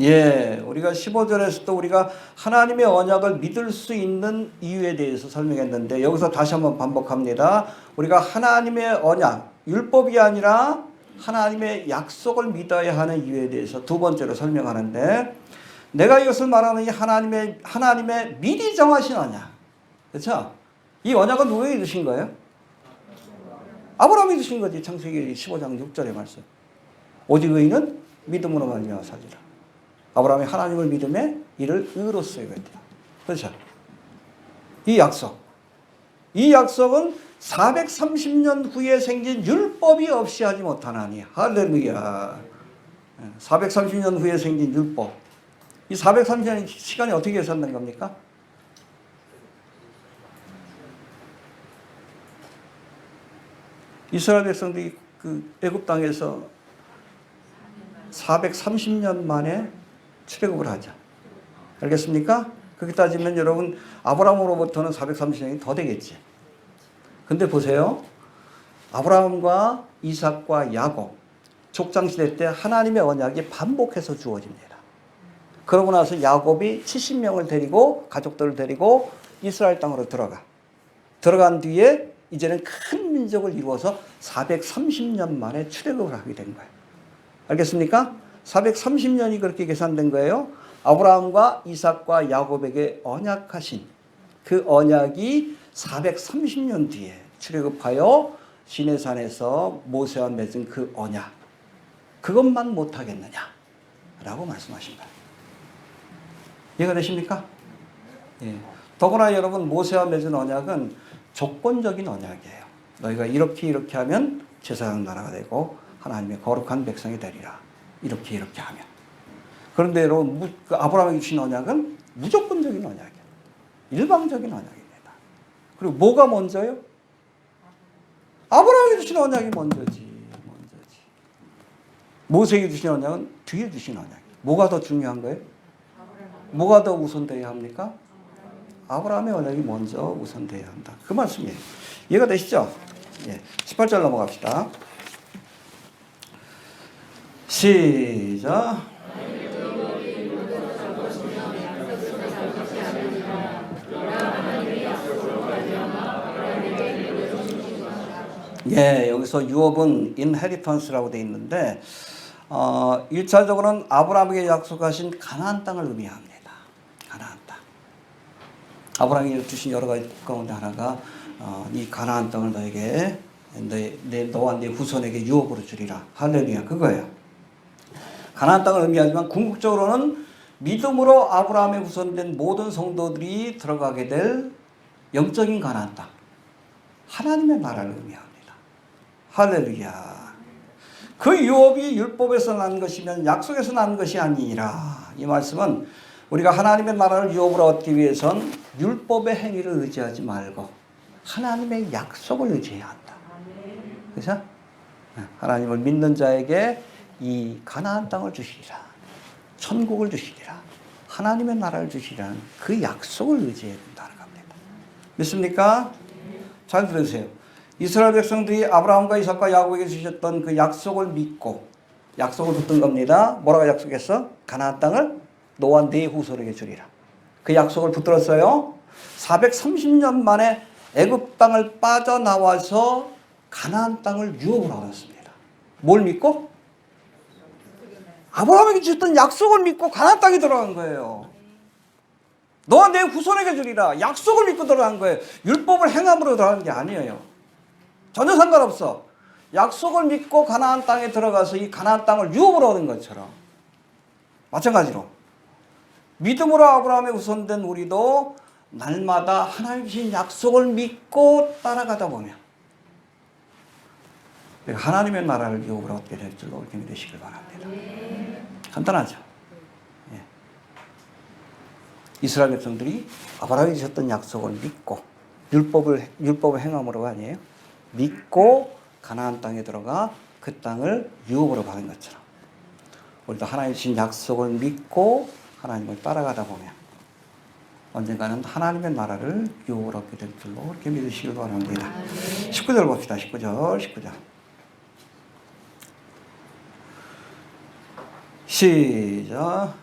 예, 우리가 15절에서도 우리가 하나님의 언약을 믿을 수 있는 이유에 대해서 설명했는데 여기서 다시 한번 반복합니다. 우리가 하나님의 언약, 율법이 아니라 하나님의 약속을 믿어야 하는 이유에 대해서 두 번째로 설명하는데, 내가 이것을 말하는 이 하나님의 미리 정하신 언약. 그렇죠? 이 언약은 누구에게 주신 거예요? 아브라함이 주신 거지. 창세기 15장 6절의 말씀. 오직 의인은 믿음으로 말미암아 살리라. 아브라함이 하나님을 믿음에 이를 의로써 여겼다. 그렇죠? 이 약속은 430년 후에 생긴 율법이 없이 하지 못하나니. 할렐루야. 430년 후에 생긴 율법. 이 430년 시간이 어떻게 계산된 겁니까? 이스라엘 백성들이 그 애굽 땅에서 430년 만에 출애굽을 하죠. 알겠습니까? 그렇게 따지면 여러분 아브라함으로부터는 430년이 더 되겠지. 근데 보세요. 아브라함과 이삭과 야곱 족장시대 때 하나님의 언약이 반복해서 주어집니다. 그러고 나서 야곱이 70명을 데리고 가족들을 데리고 이스라엘 땅으로 들어간 뒤에 이제는 큰 민족을 이루어서 430년 만에 출애굽을 하게 된 거예요. 알겠습니까? 430년이 그렇게 계산된 거예요. 아브라함과 이삭과 야곱에게 언약하신 그 언약이 430년 뒤에 출애굽하여 시내산에서 모세와 맺은 그 언약, 그것만 못하겠느냐라고 말씀하신 거예요. 이해가 되십니까? 예. 더구나 여러분 모세와 맺은 언약은 조건적인 언약이에요. 너희가 이렇게 하면 제사장 나라가 되고 하나님의 거룩한 백성이 되리라. 이렇게 하면. 그런데 여러분 그 아브라함에게 주신 언약은 무조건적인 언약이에요. 일방적인 언약입니다. 그리고 뭐가 먼저요? 아브라함에게 주신 언약이 먼저지. 모세에게 주신 언약은 뒤에 주신 언약이에요. 뭐가 더 중요한 거예요? 뭐가 더 우선되어야 합니까? 아브라함의 언약이 먼저 우선되어야 한다. 그 말씀이에요. 이해가 되시죠? 예. 18절 넘어갑시다. 시작. 예, 여기서 유업은 inheritance라고 되어 있는데 1차적으로는 아브라함에게 약속하신 가나안 땅을 의미합니다. 가나안 땅. 아브라함이 주신 여러 가지 가운데 하나가 이 가나안 땅을 너에게 너와 네 후손에게 유업으로 주리라. 할렐루야. 그거예요. 가나안 땅을 의미하지만 궁극적으로는 믿음으로 아브라함의 후손된 모든 성도들이 들어가게 될 영적인 가나안 땅. 하나님의 나라를 의미합니다. 할렐루야. 그 유업이 율법에서 난 것이면 약속에서 난 것이 아니라, 이 말씀은 우리가 하나님의 나라를 유업으로 얻기 위해선 율법의 행위를 의지하지 말고 하나님의 약속을 의지해야 한다. 그렇죠? 하나님을 믿는 자에게 이 가나안 땅을 주시리라, 천국을 주시리라, 하나님의 나라를 주시리라는 그 약속을 의지해야 된다는 겁니다. 믿습니까? 잘 들으세요. 이스라엘 백성들이 아브라함과 이삭과 야곱에게 주셨던 그 약속을 믿고 약속을 붙든 겁니다. 뭐라고 약속했어? 가나안 땅을 너와 네 후손에게 주리라. 그 약속을 붙들었어요. 430년 만에 애굽 땅을 빠져나와서 가나안 땅을 유업으로 얻었습니다. 뭘 믿고? 아브라함에게 주셨던 약속을 믿고 가나안 땅에 들어간 거예요. 너와 내 후손에게 주리라. 약속을 믿고 들어간 거예요. 율법을 행함으로 들어간 게 아니에요. 전혀 상관없어. 약속을 믿고 가나안 땅에 들어가서 이 가나안 땅을 유업으로 얻은 것처럼 마찬가지로 믿음으로 아브라함의 후손된 우리도 날마다 하나님 주신 약속을 믿고 따라가다 보면 하나님의 나라를 유업으로 얻게 될 줄로 이렇게 믿으시길 바랍니다. 간단하죠. 예. 이스라엘 백성들이 아브라함이 주셨던 약속을 믿고 율법을 행함으로가 아니에요. 믿고 가나안 땅에 들어가 그 땅을 유업으로 받은 것처럼 우리도 하나님 주신 약속을 믿고 하나님을 따라가다 보면 언젠가는 하나님의 나라를 유업으로 얻게 될 줄로 이렇게 믿으시길 바랍니다. 19절 봅시다. 19절. 시작.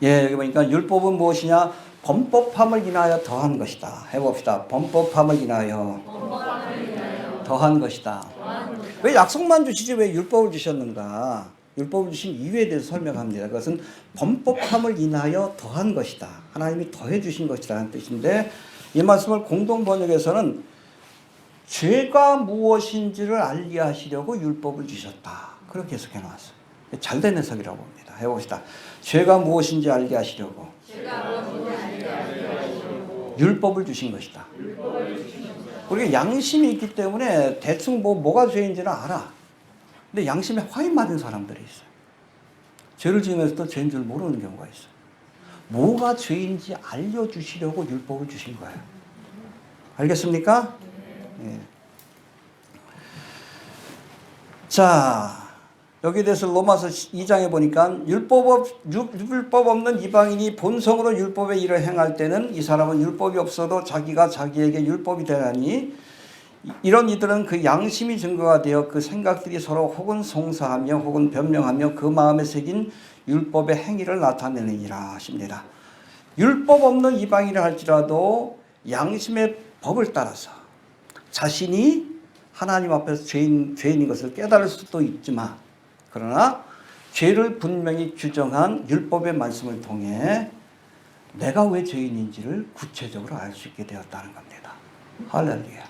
예, 여기 보니까 율법은 무엇이냐? 범법함을 인하여 더한 것이다. 해봅시다. 범법함을 인하여 더한 것이다. 왜 약속만 주시지 왜 율법을 주셨는가? 율법을 주신 이유에 대해서 설명합니다. 그것은 범법함을 인하여 더한 것이다. 하나님이 더해 주신 것이라는 뜻인데 이 말씀을 공동 번역에서는 죄가 무엇인지를 알게 하시려고 율법을 주셨다. 그렇게 해석해 놨어요. 잘된 해석이라고 봅니다. 해봅시다. 죄가 무엇인지 알게 하시려고 율법을 주신 것이다. 우리가 양심이 있기 때문에 대충 뭐가 죄인지는 알아. 근데 양심에 화인 맞은 사람들이 있어요. 죄를 지으면서도 죄인 줄 모르는 경우가 있어요. 뭐가 죄인지 알려주시려고 율법을 주신 거예요. 알겠습니까? 예. 자, 여기에 대해서 로마서 2장에 보니까 율법 없는 이방인이 본성으로 율법의 일을 행할 때는 이 사람은 율법이 없어도 자기가 자기에게 율법이 되나니 이런 이들은 그 양심이 증거가 되어 그 생각들이 서로 혹은 송사하며 혹은 변명하며 그 마음에 새긴 율법의 행위를 나타내느니라 하십니다. 율법 없는 이방인을 할지라도 양심의 법을 따라서 자신이 하나님 앞에서 죄인인 것을 깨달을 수도 있지만 그러나 죄를 분명히 규정한 율법의 말씀을 통해 내가 왜 죄인인지를 구체적으로 알 수 있게 되었다는 겁니다. 할렐루야.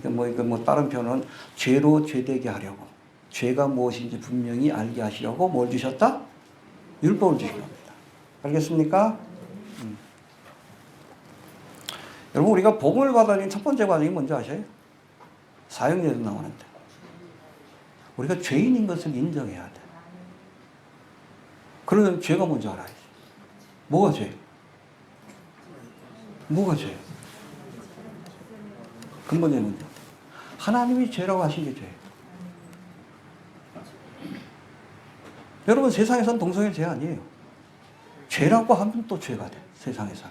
그러니까 다른 표현은 죄로 죄되게 하려고 죄가 무엇인지 분명히 알게 하시려고 뭘 주셨다? 율법을 주신 겁니다. 알겠습니까? 여러분 우리가 복음을 받아들인 첫 번째 과정이 뭔지 아셔요? 사형제도 나오는데 우리가 죄인인 것을 인정해야 돼. 그러면 죄가 뭔지 알아야지. 뭐가 죄? 뭐가 죄? 근본적인 문제. 하나님이 죄라고 하신 게 죄예요. 여러분 세상에선 동성애 죄 아니에요. 죄라고 하면 또 죄가 돼. 세상에서.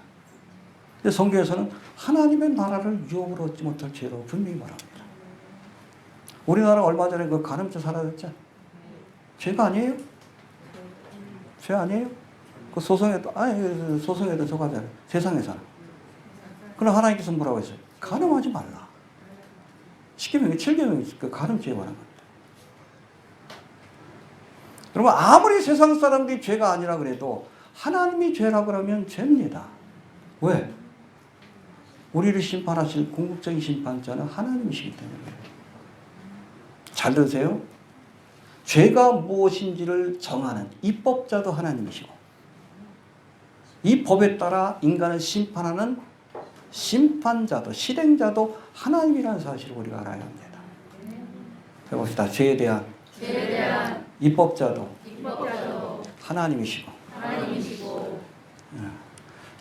근데 성경에서는 하나님의 나라를 유업으로 얻지 못할 죄라고 분명히 말합니다. 우리나라 얼마 전에 그 간음죄 사라졌죠? 죄가 아니에요? 죄 아니에요? 그 소송에도 저가잖아요. 세상에서는. 그럼 하나님께서 뭐라고 했어요? 간음하지 말라. 10계명이 7계명이 그 간음죄에 관한 겁니다. 여러분 아무리 세상 사람들이 죄가 아니라 그래도 하나님이 죄라 그러면 죄입니다. 왜? 우리를 심판하실 궁극적인 심판자는 하나님이시기 때문에. 잘 들으세요. 죄가 무엇인지를 정하는 입법자도 하나님이시고 이 법에 따라 인간을 심판하는 심판자도 실행자도 하나님이라는 사실을 우리가 알아야 합니다. 해봅시다. 죄에 대한 입법자도 하나님이시고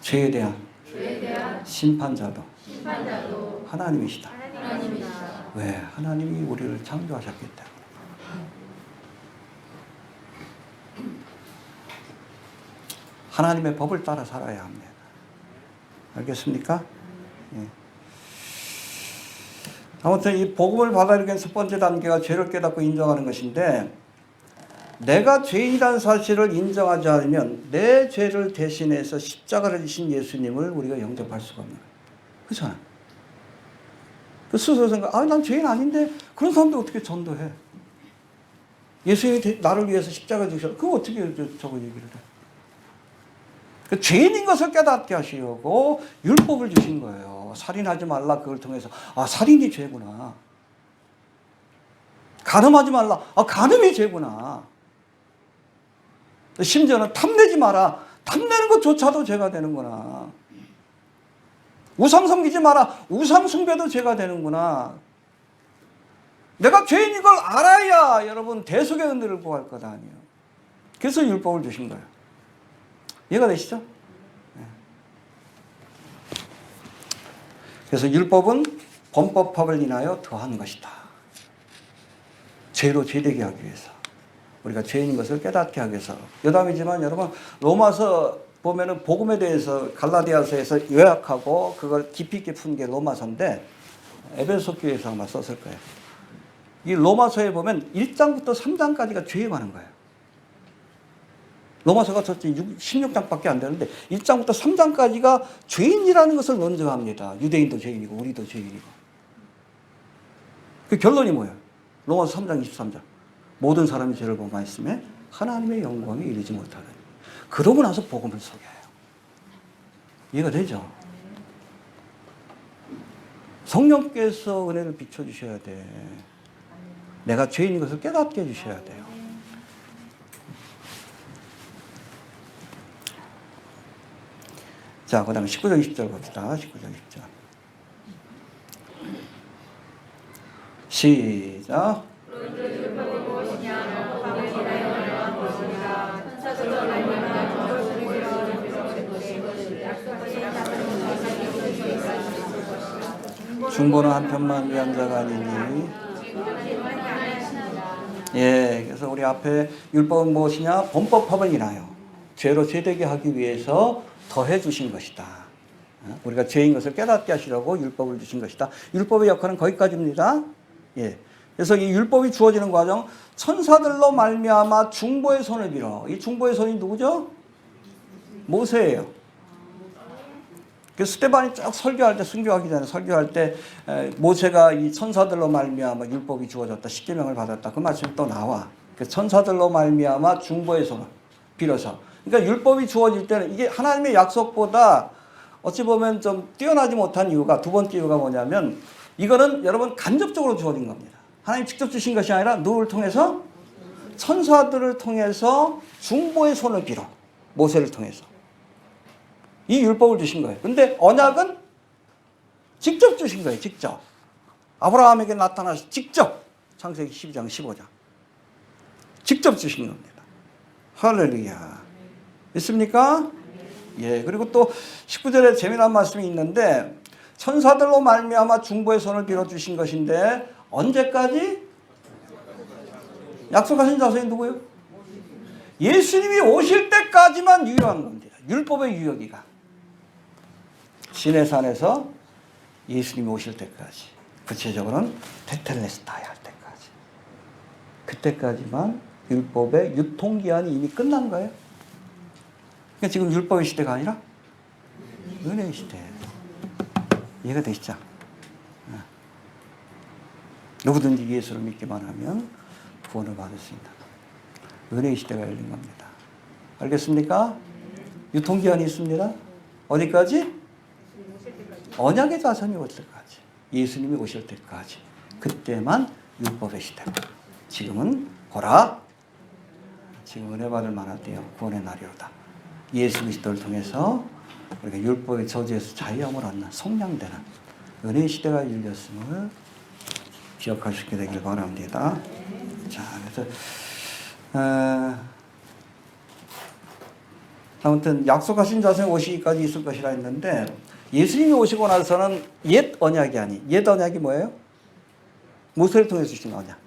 죄에 대한 심판자도 하나님이시다. 왜? 하나님이 우리를 창조하셨기 때문에. 하나님의 법을 따라 살아야 합니다. 알겠습니까? 예. 아무튼 이 복음을 받아들이기 위한 첫 번째 단계가 죄를 깨닫고 인정하는 것인데, 내가 죄인이라는 사실을 인정하지 않으면 내 죄를 대신해서 십자가를 지신 예수님을 우리가 영접할 수가 없는 거예요. 그렇잖아요. 그 스스로 생각, 난 죄인 아닌데 그런 사람들 어떻게 전도해? 예수님이 나를 위해서 십자가 지셨어. 그거 어떻게 저거 얘기를 해? 그 죄인인 것을 깨닫게 하시려고 율법을 주신 거예요. 살인하지 말라. 그걸 통해서 살인이 죄구나. 간음하지 말라. 간음이 죄구나. 심지어는 탐내지 마라. 탐내는 것조차도 죄가 되는구나. 우상 섬기지 마라. 우상 숭배도 죄가 되는구나. 내가 죄인인 걸 알아야 여러분 대속의 은혜를 구할 것 아니에요. 그래서 율법을 주신 거예요. 이해가 되시죠? 네. 그래서 율법은 범법합을 인하여 더한 것이다. 죄로 죄되게 하기 위해서. 우리가 죄인인 것을 깨닫게 하기 위해서. 여담이지만 여러분, 로마서 보면은 복음에 대해서 갈라디아서에서 요약하고 그걸 깊이 있게 푼 게 로마서인데, 에베소 교회에서 아마 썼을 거예요. 이 로마서에 보면 1장부터 3장까지가 죄에 관한 거예요. 로마서가 16장밖에 안 되는데 1장부터 3장까지가 죄인이라는 것을 논증합니다. 유대인도 죄인이고 우리도 죄인이고. 그 결론이 뭐예요? 로마서 3장 23절. 모든 사람이 죄를 범하였으며 하나님의 영광에 이르지 못하더니. 그러고 나서 복음을 소개해요. 이해가 되죠? 성령께서 은혜를 비춰주셔야 돼. 내가 죄인인 것을 깨닫게 해주셔야 돼요. 자, 그 다음에 19절 20절 봅시다. 19절 20절. 시작. 중보는 한편만 위한 자가 아니니. 예, 그래서 우리 앞에 율법은 무엇이냐? 범법합을 인하여 죄로 죄되게 하기 위해서 더해 주신 것이다. 우리가 죄인 것을 깨닫게 하시려고 율법을 주신 것이다. 율법의 역할은 거기까지입니다. 예. 그래서 이 율법이 주어지는 과정, 천사들로 말미암아 중보의 손을 빌어. 이 중보의 손이 누구죠? 모세예요. 그 스데반이 쭉 설교할 때, 순교하기 전에 설교할 때 모세가 이 천사들로 말미암아 율법이 주어졌다, 십계명을 받았다. 그 말씀이 또 나와. 그 천사들로 말미암아 중보의 손을 빌어서. 그러니까 율법이 주어질 때는 이게 하나님의 약속보다 어찌 보면 좀 뛰어나지 못한 이유가, 두 번째 이유가 뭐냐면, 이거는 여러분 간접적으로 주어진 겁니다. 하나님 직접 주신 것이 아니라 누구를 통해서? 천사들을 통해서 중보의 손을 빌어. 모세를 통해서. 이 율법을 주신 거예요. 근데 언약은 직접 주신 거예요. 직접. 아브라함에게 나타나서 직접. 창세기 12장 15장. 직접 주신 겁니다. 할렐루야. 있습니까? 예. 그리고 또 19절에 재미난 말씀이 있는데, 천사들로 말미암아 중보의 손을 빌어 주신 것인데 언제까지? 약속하신 자손이 누구예요? 예수님이 오실 때까지만 유효한 겁니다. 율법의 유효기간. 시내산에서 예수님이 오실 때까지. 구체적으로는 테텔레스타이 할 때까지. 그때까지만 율법의 유통기한이 이미 끝난 거예요. 그러니까 지금 율법의 시대가 아니라 은혜의 시대예요. 이해가 되시죠? 누구든지 예수를 믿기만 하면 구원을 받을 수 있다. 은혜의 시대가 열린 겁니다. 알겠습니까? 유통기한이 있습니다. 어디까지? 언약의 자손이 올 때까지. 예수님이 오실 때까지. 그때만 율법의 시대고, 지금은 보라, 지금 은혜 받을 만할 때요 구원의 날이로다. 예수 그리스도를 통해서 우리가 율법의 저주에서 자유함을 얻는 속량되는 은혜의 시대가 열렸음을 기억할 수 있게 되길 바랍니다. 자, 그래서 아무튼 약속하신 자손이 오시기까지 있을 것이라 했는데 예수님이 오시고 나서는 옛 언약이 아닌, 옛 언약이 뭐예요? 모세를 통해서 주신 언약,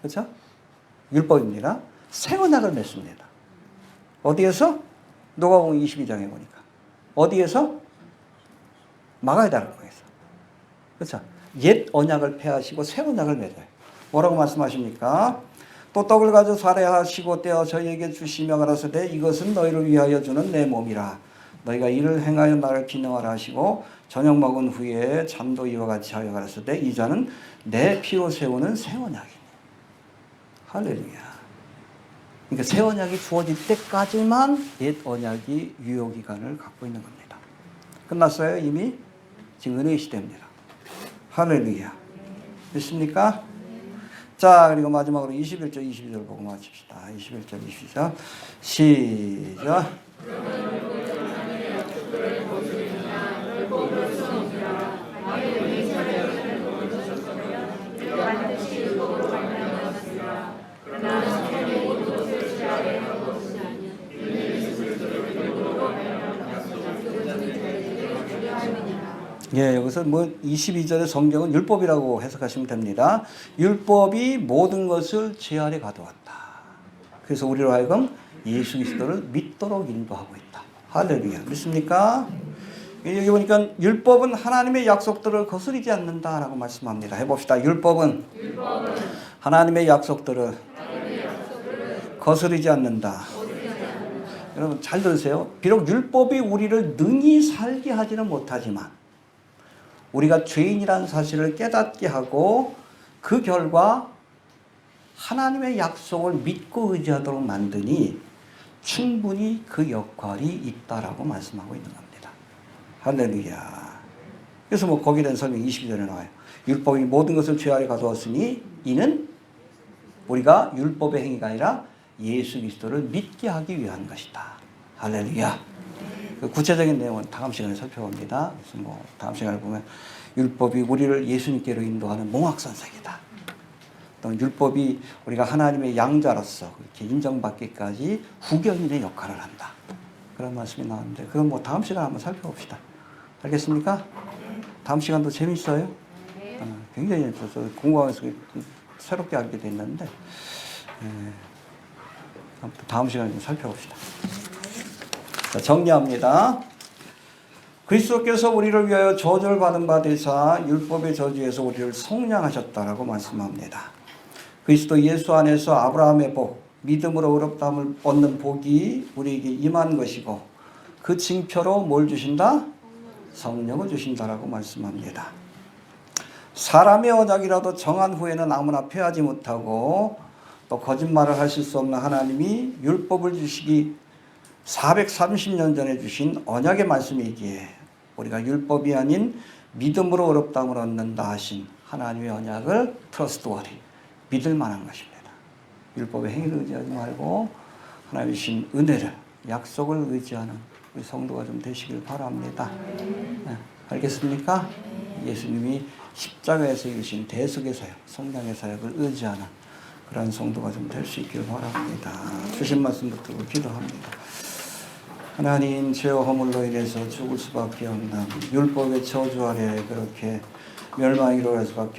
그렇죠? 율법입니다. 새 언약을 맺습니다. 어디에서? 누가복음 22장에 보니까 어디에서? 마가다락방에서. 그렇죠? 옛 언약을 폐하시고 새 언약을 맺어요. 뭐라고 말씀하십니까? 또 떡을 가져 살해하시고 떼어 저희에게 주시며 가라사대 이것은 너희를 위하여 주는 내 몸이라. 너희가 이를 행하여 나를 기능하라 하시고 저녁 먹은 후에 잔도 이와 같이 하여 가라사대 이 잔은 내 피로 세우는 새 언약이니. 할렐루야. 그러니까 새 언약이 주어질 때까지만 옛 언약이 유효기간을 갖고 있는 겁니다. 끝났어요 이미? 지금 은혜의 시대입니다. 할렐루야. 됐습니까? 자, 그리고 마지막으로 21절 22절 보고 마칩시다. 21절 22절 시작. 예, 여기서 뭐 22절의 성경은 율법이라고 해석하시면 됩니다. 율법이 모든 것을 죄 아래 가두었다. 그래서 우리로 하여금 예수 그리스도를 믿도록 인도하고 있다. 할렐루야. 믿습니까? 여기 보니까 율법은 하나님의 약속들을 거스르지 않는다라고 말씀합니다. 해봅시다. 율법은 하나님의 약속들을 거스르지 않는다. 여러분 잘 들으세요. 비록 율법이 우리를 능히 살게 하지는 못하지만 우리가 죄인이라는 사실을 깨닫게 하고 그 결과 하나님의 약속을 믿고 의지하도록 만드니 충분히 그 역할이 있다라고 말씀하고 있는 겁니다. 할렐루야. 그래서 뭐 거기에 대한 설명 22절에 나와요. 율법이 모든 것을 죄 아래 가두었으니 이는 우리가 율법의 행위가 아니라 예수 그리스도를 믿게 하기 위한 것이다. 할렐루야. 그 구체적인 내용은 다음 시간에 살펴봅니다. 그래서 뭐 다음 시간에 보면 율법이 우리를 예수님께로 인도하는 몽학선생이다. 또 율법이 우리가 하나님의 양자로서 그렇게 인정받기까지 후견인의 역할을 한다. 그런 말씀이 나오는데 그건 뭐 다음 시간에 한번 살펴봅시다. 알겠습니까? 다음 시간도 재밌어요. 굉장히 공부하면서 새롭게 알게 됐는데 다음 시간에 좀 살펴봅시다. 자, 정리합니다. 그리스도께서 우리를 위하여 저주를 받은 바 되사 율법의 저주에서 우리를 속량하셨다라고 말씀합니다. 그리스도 예수 안에서 아브라함의 복, 믿음으로 의롭다함을 얻는 복이 우리에게 임한 것이고 그 징표로 뭘 주신다? 성령을 주신다라고 말씀합니다. 사람의 언약이라도 정한 후에는 아무나 폐하지 못하고 또 거짓말을 하실 수 없는 하나님이 율법을 주시기 430년 전에 주신 언약의 말씀이기에 우리가 율법이 아닌 믿음으로 의롭다함을 얻는다 하신 하나님의 언약을 트러스트워디, 믿을 만한 것입니다. 율법의 행위를 의지하지 말고 하나님이 주신 은혜를, 약속을 의지하는 우리 성도가 좀 되시길 바랍니다. 네, 알겠습니까? 예수님이 십자가에서 이루신 대속의 사역, 성량의 사역을 의지하는 그런 성도가 좀 될 수 있길 바랍니다. 주신 말씀 붙들고 기도합니다. 하나님, 죄와 허물로 인해서 죽을 수밖에 없는 율법의 저주 아래 그렇게 멸망이 일어날 수밖에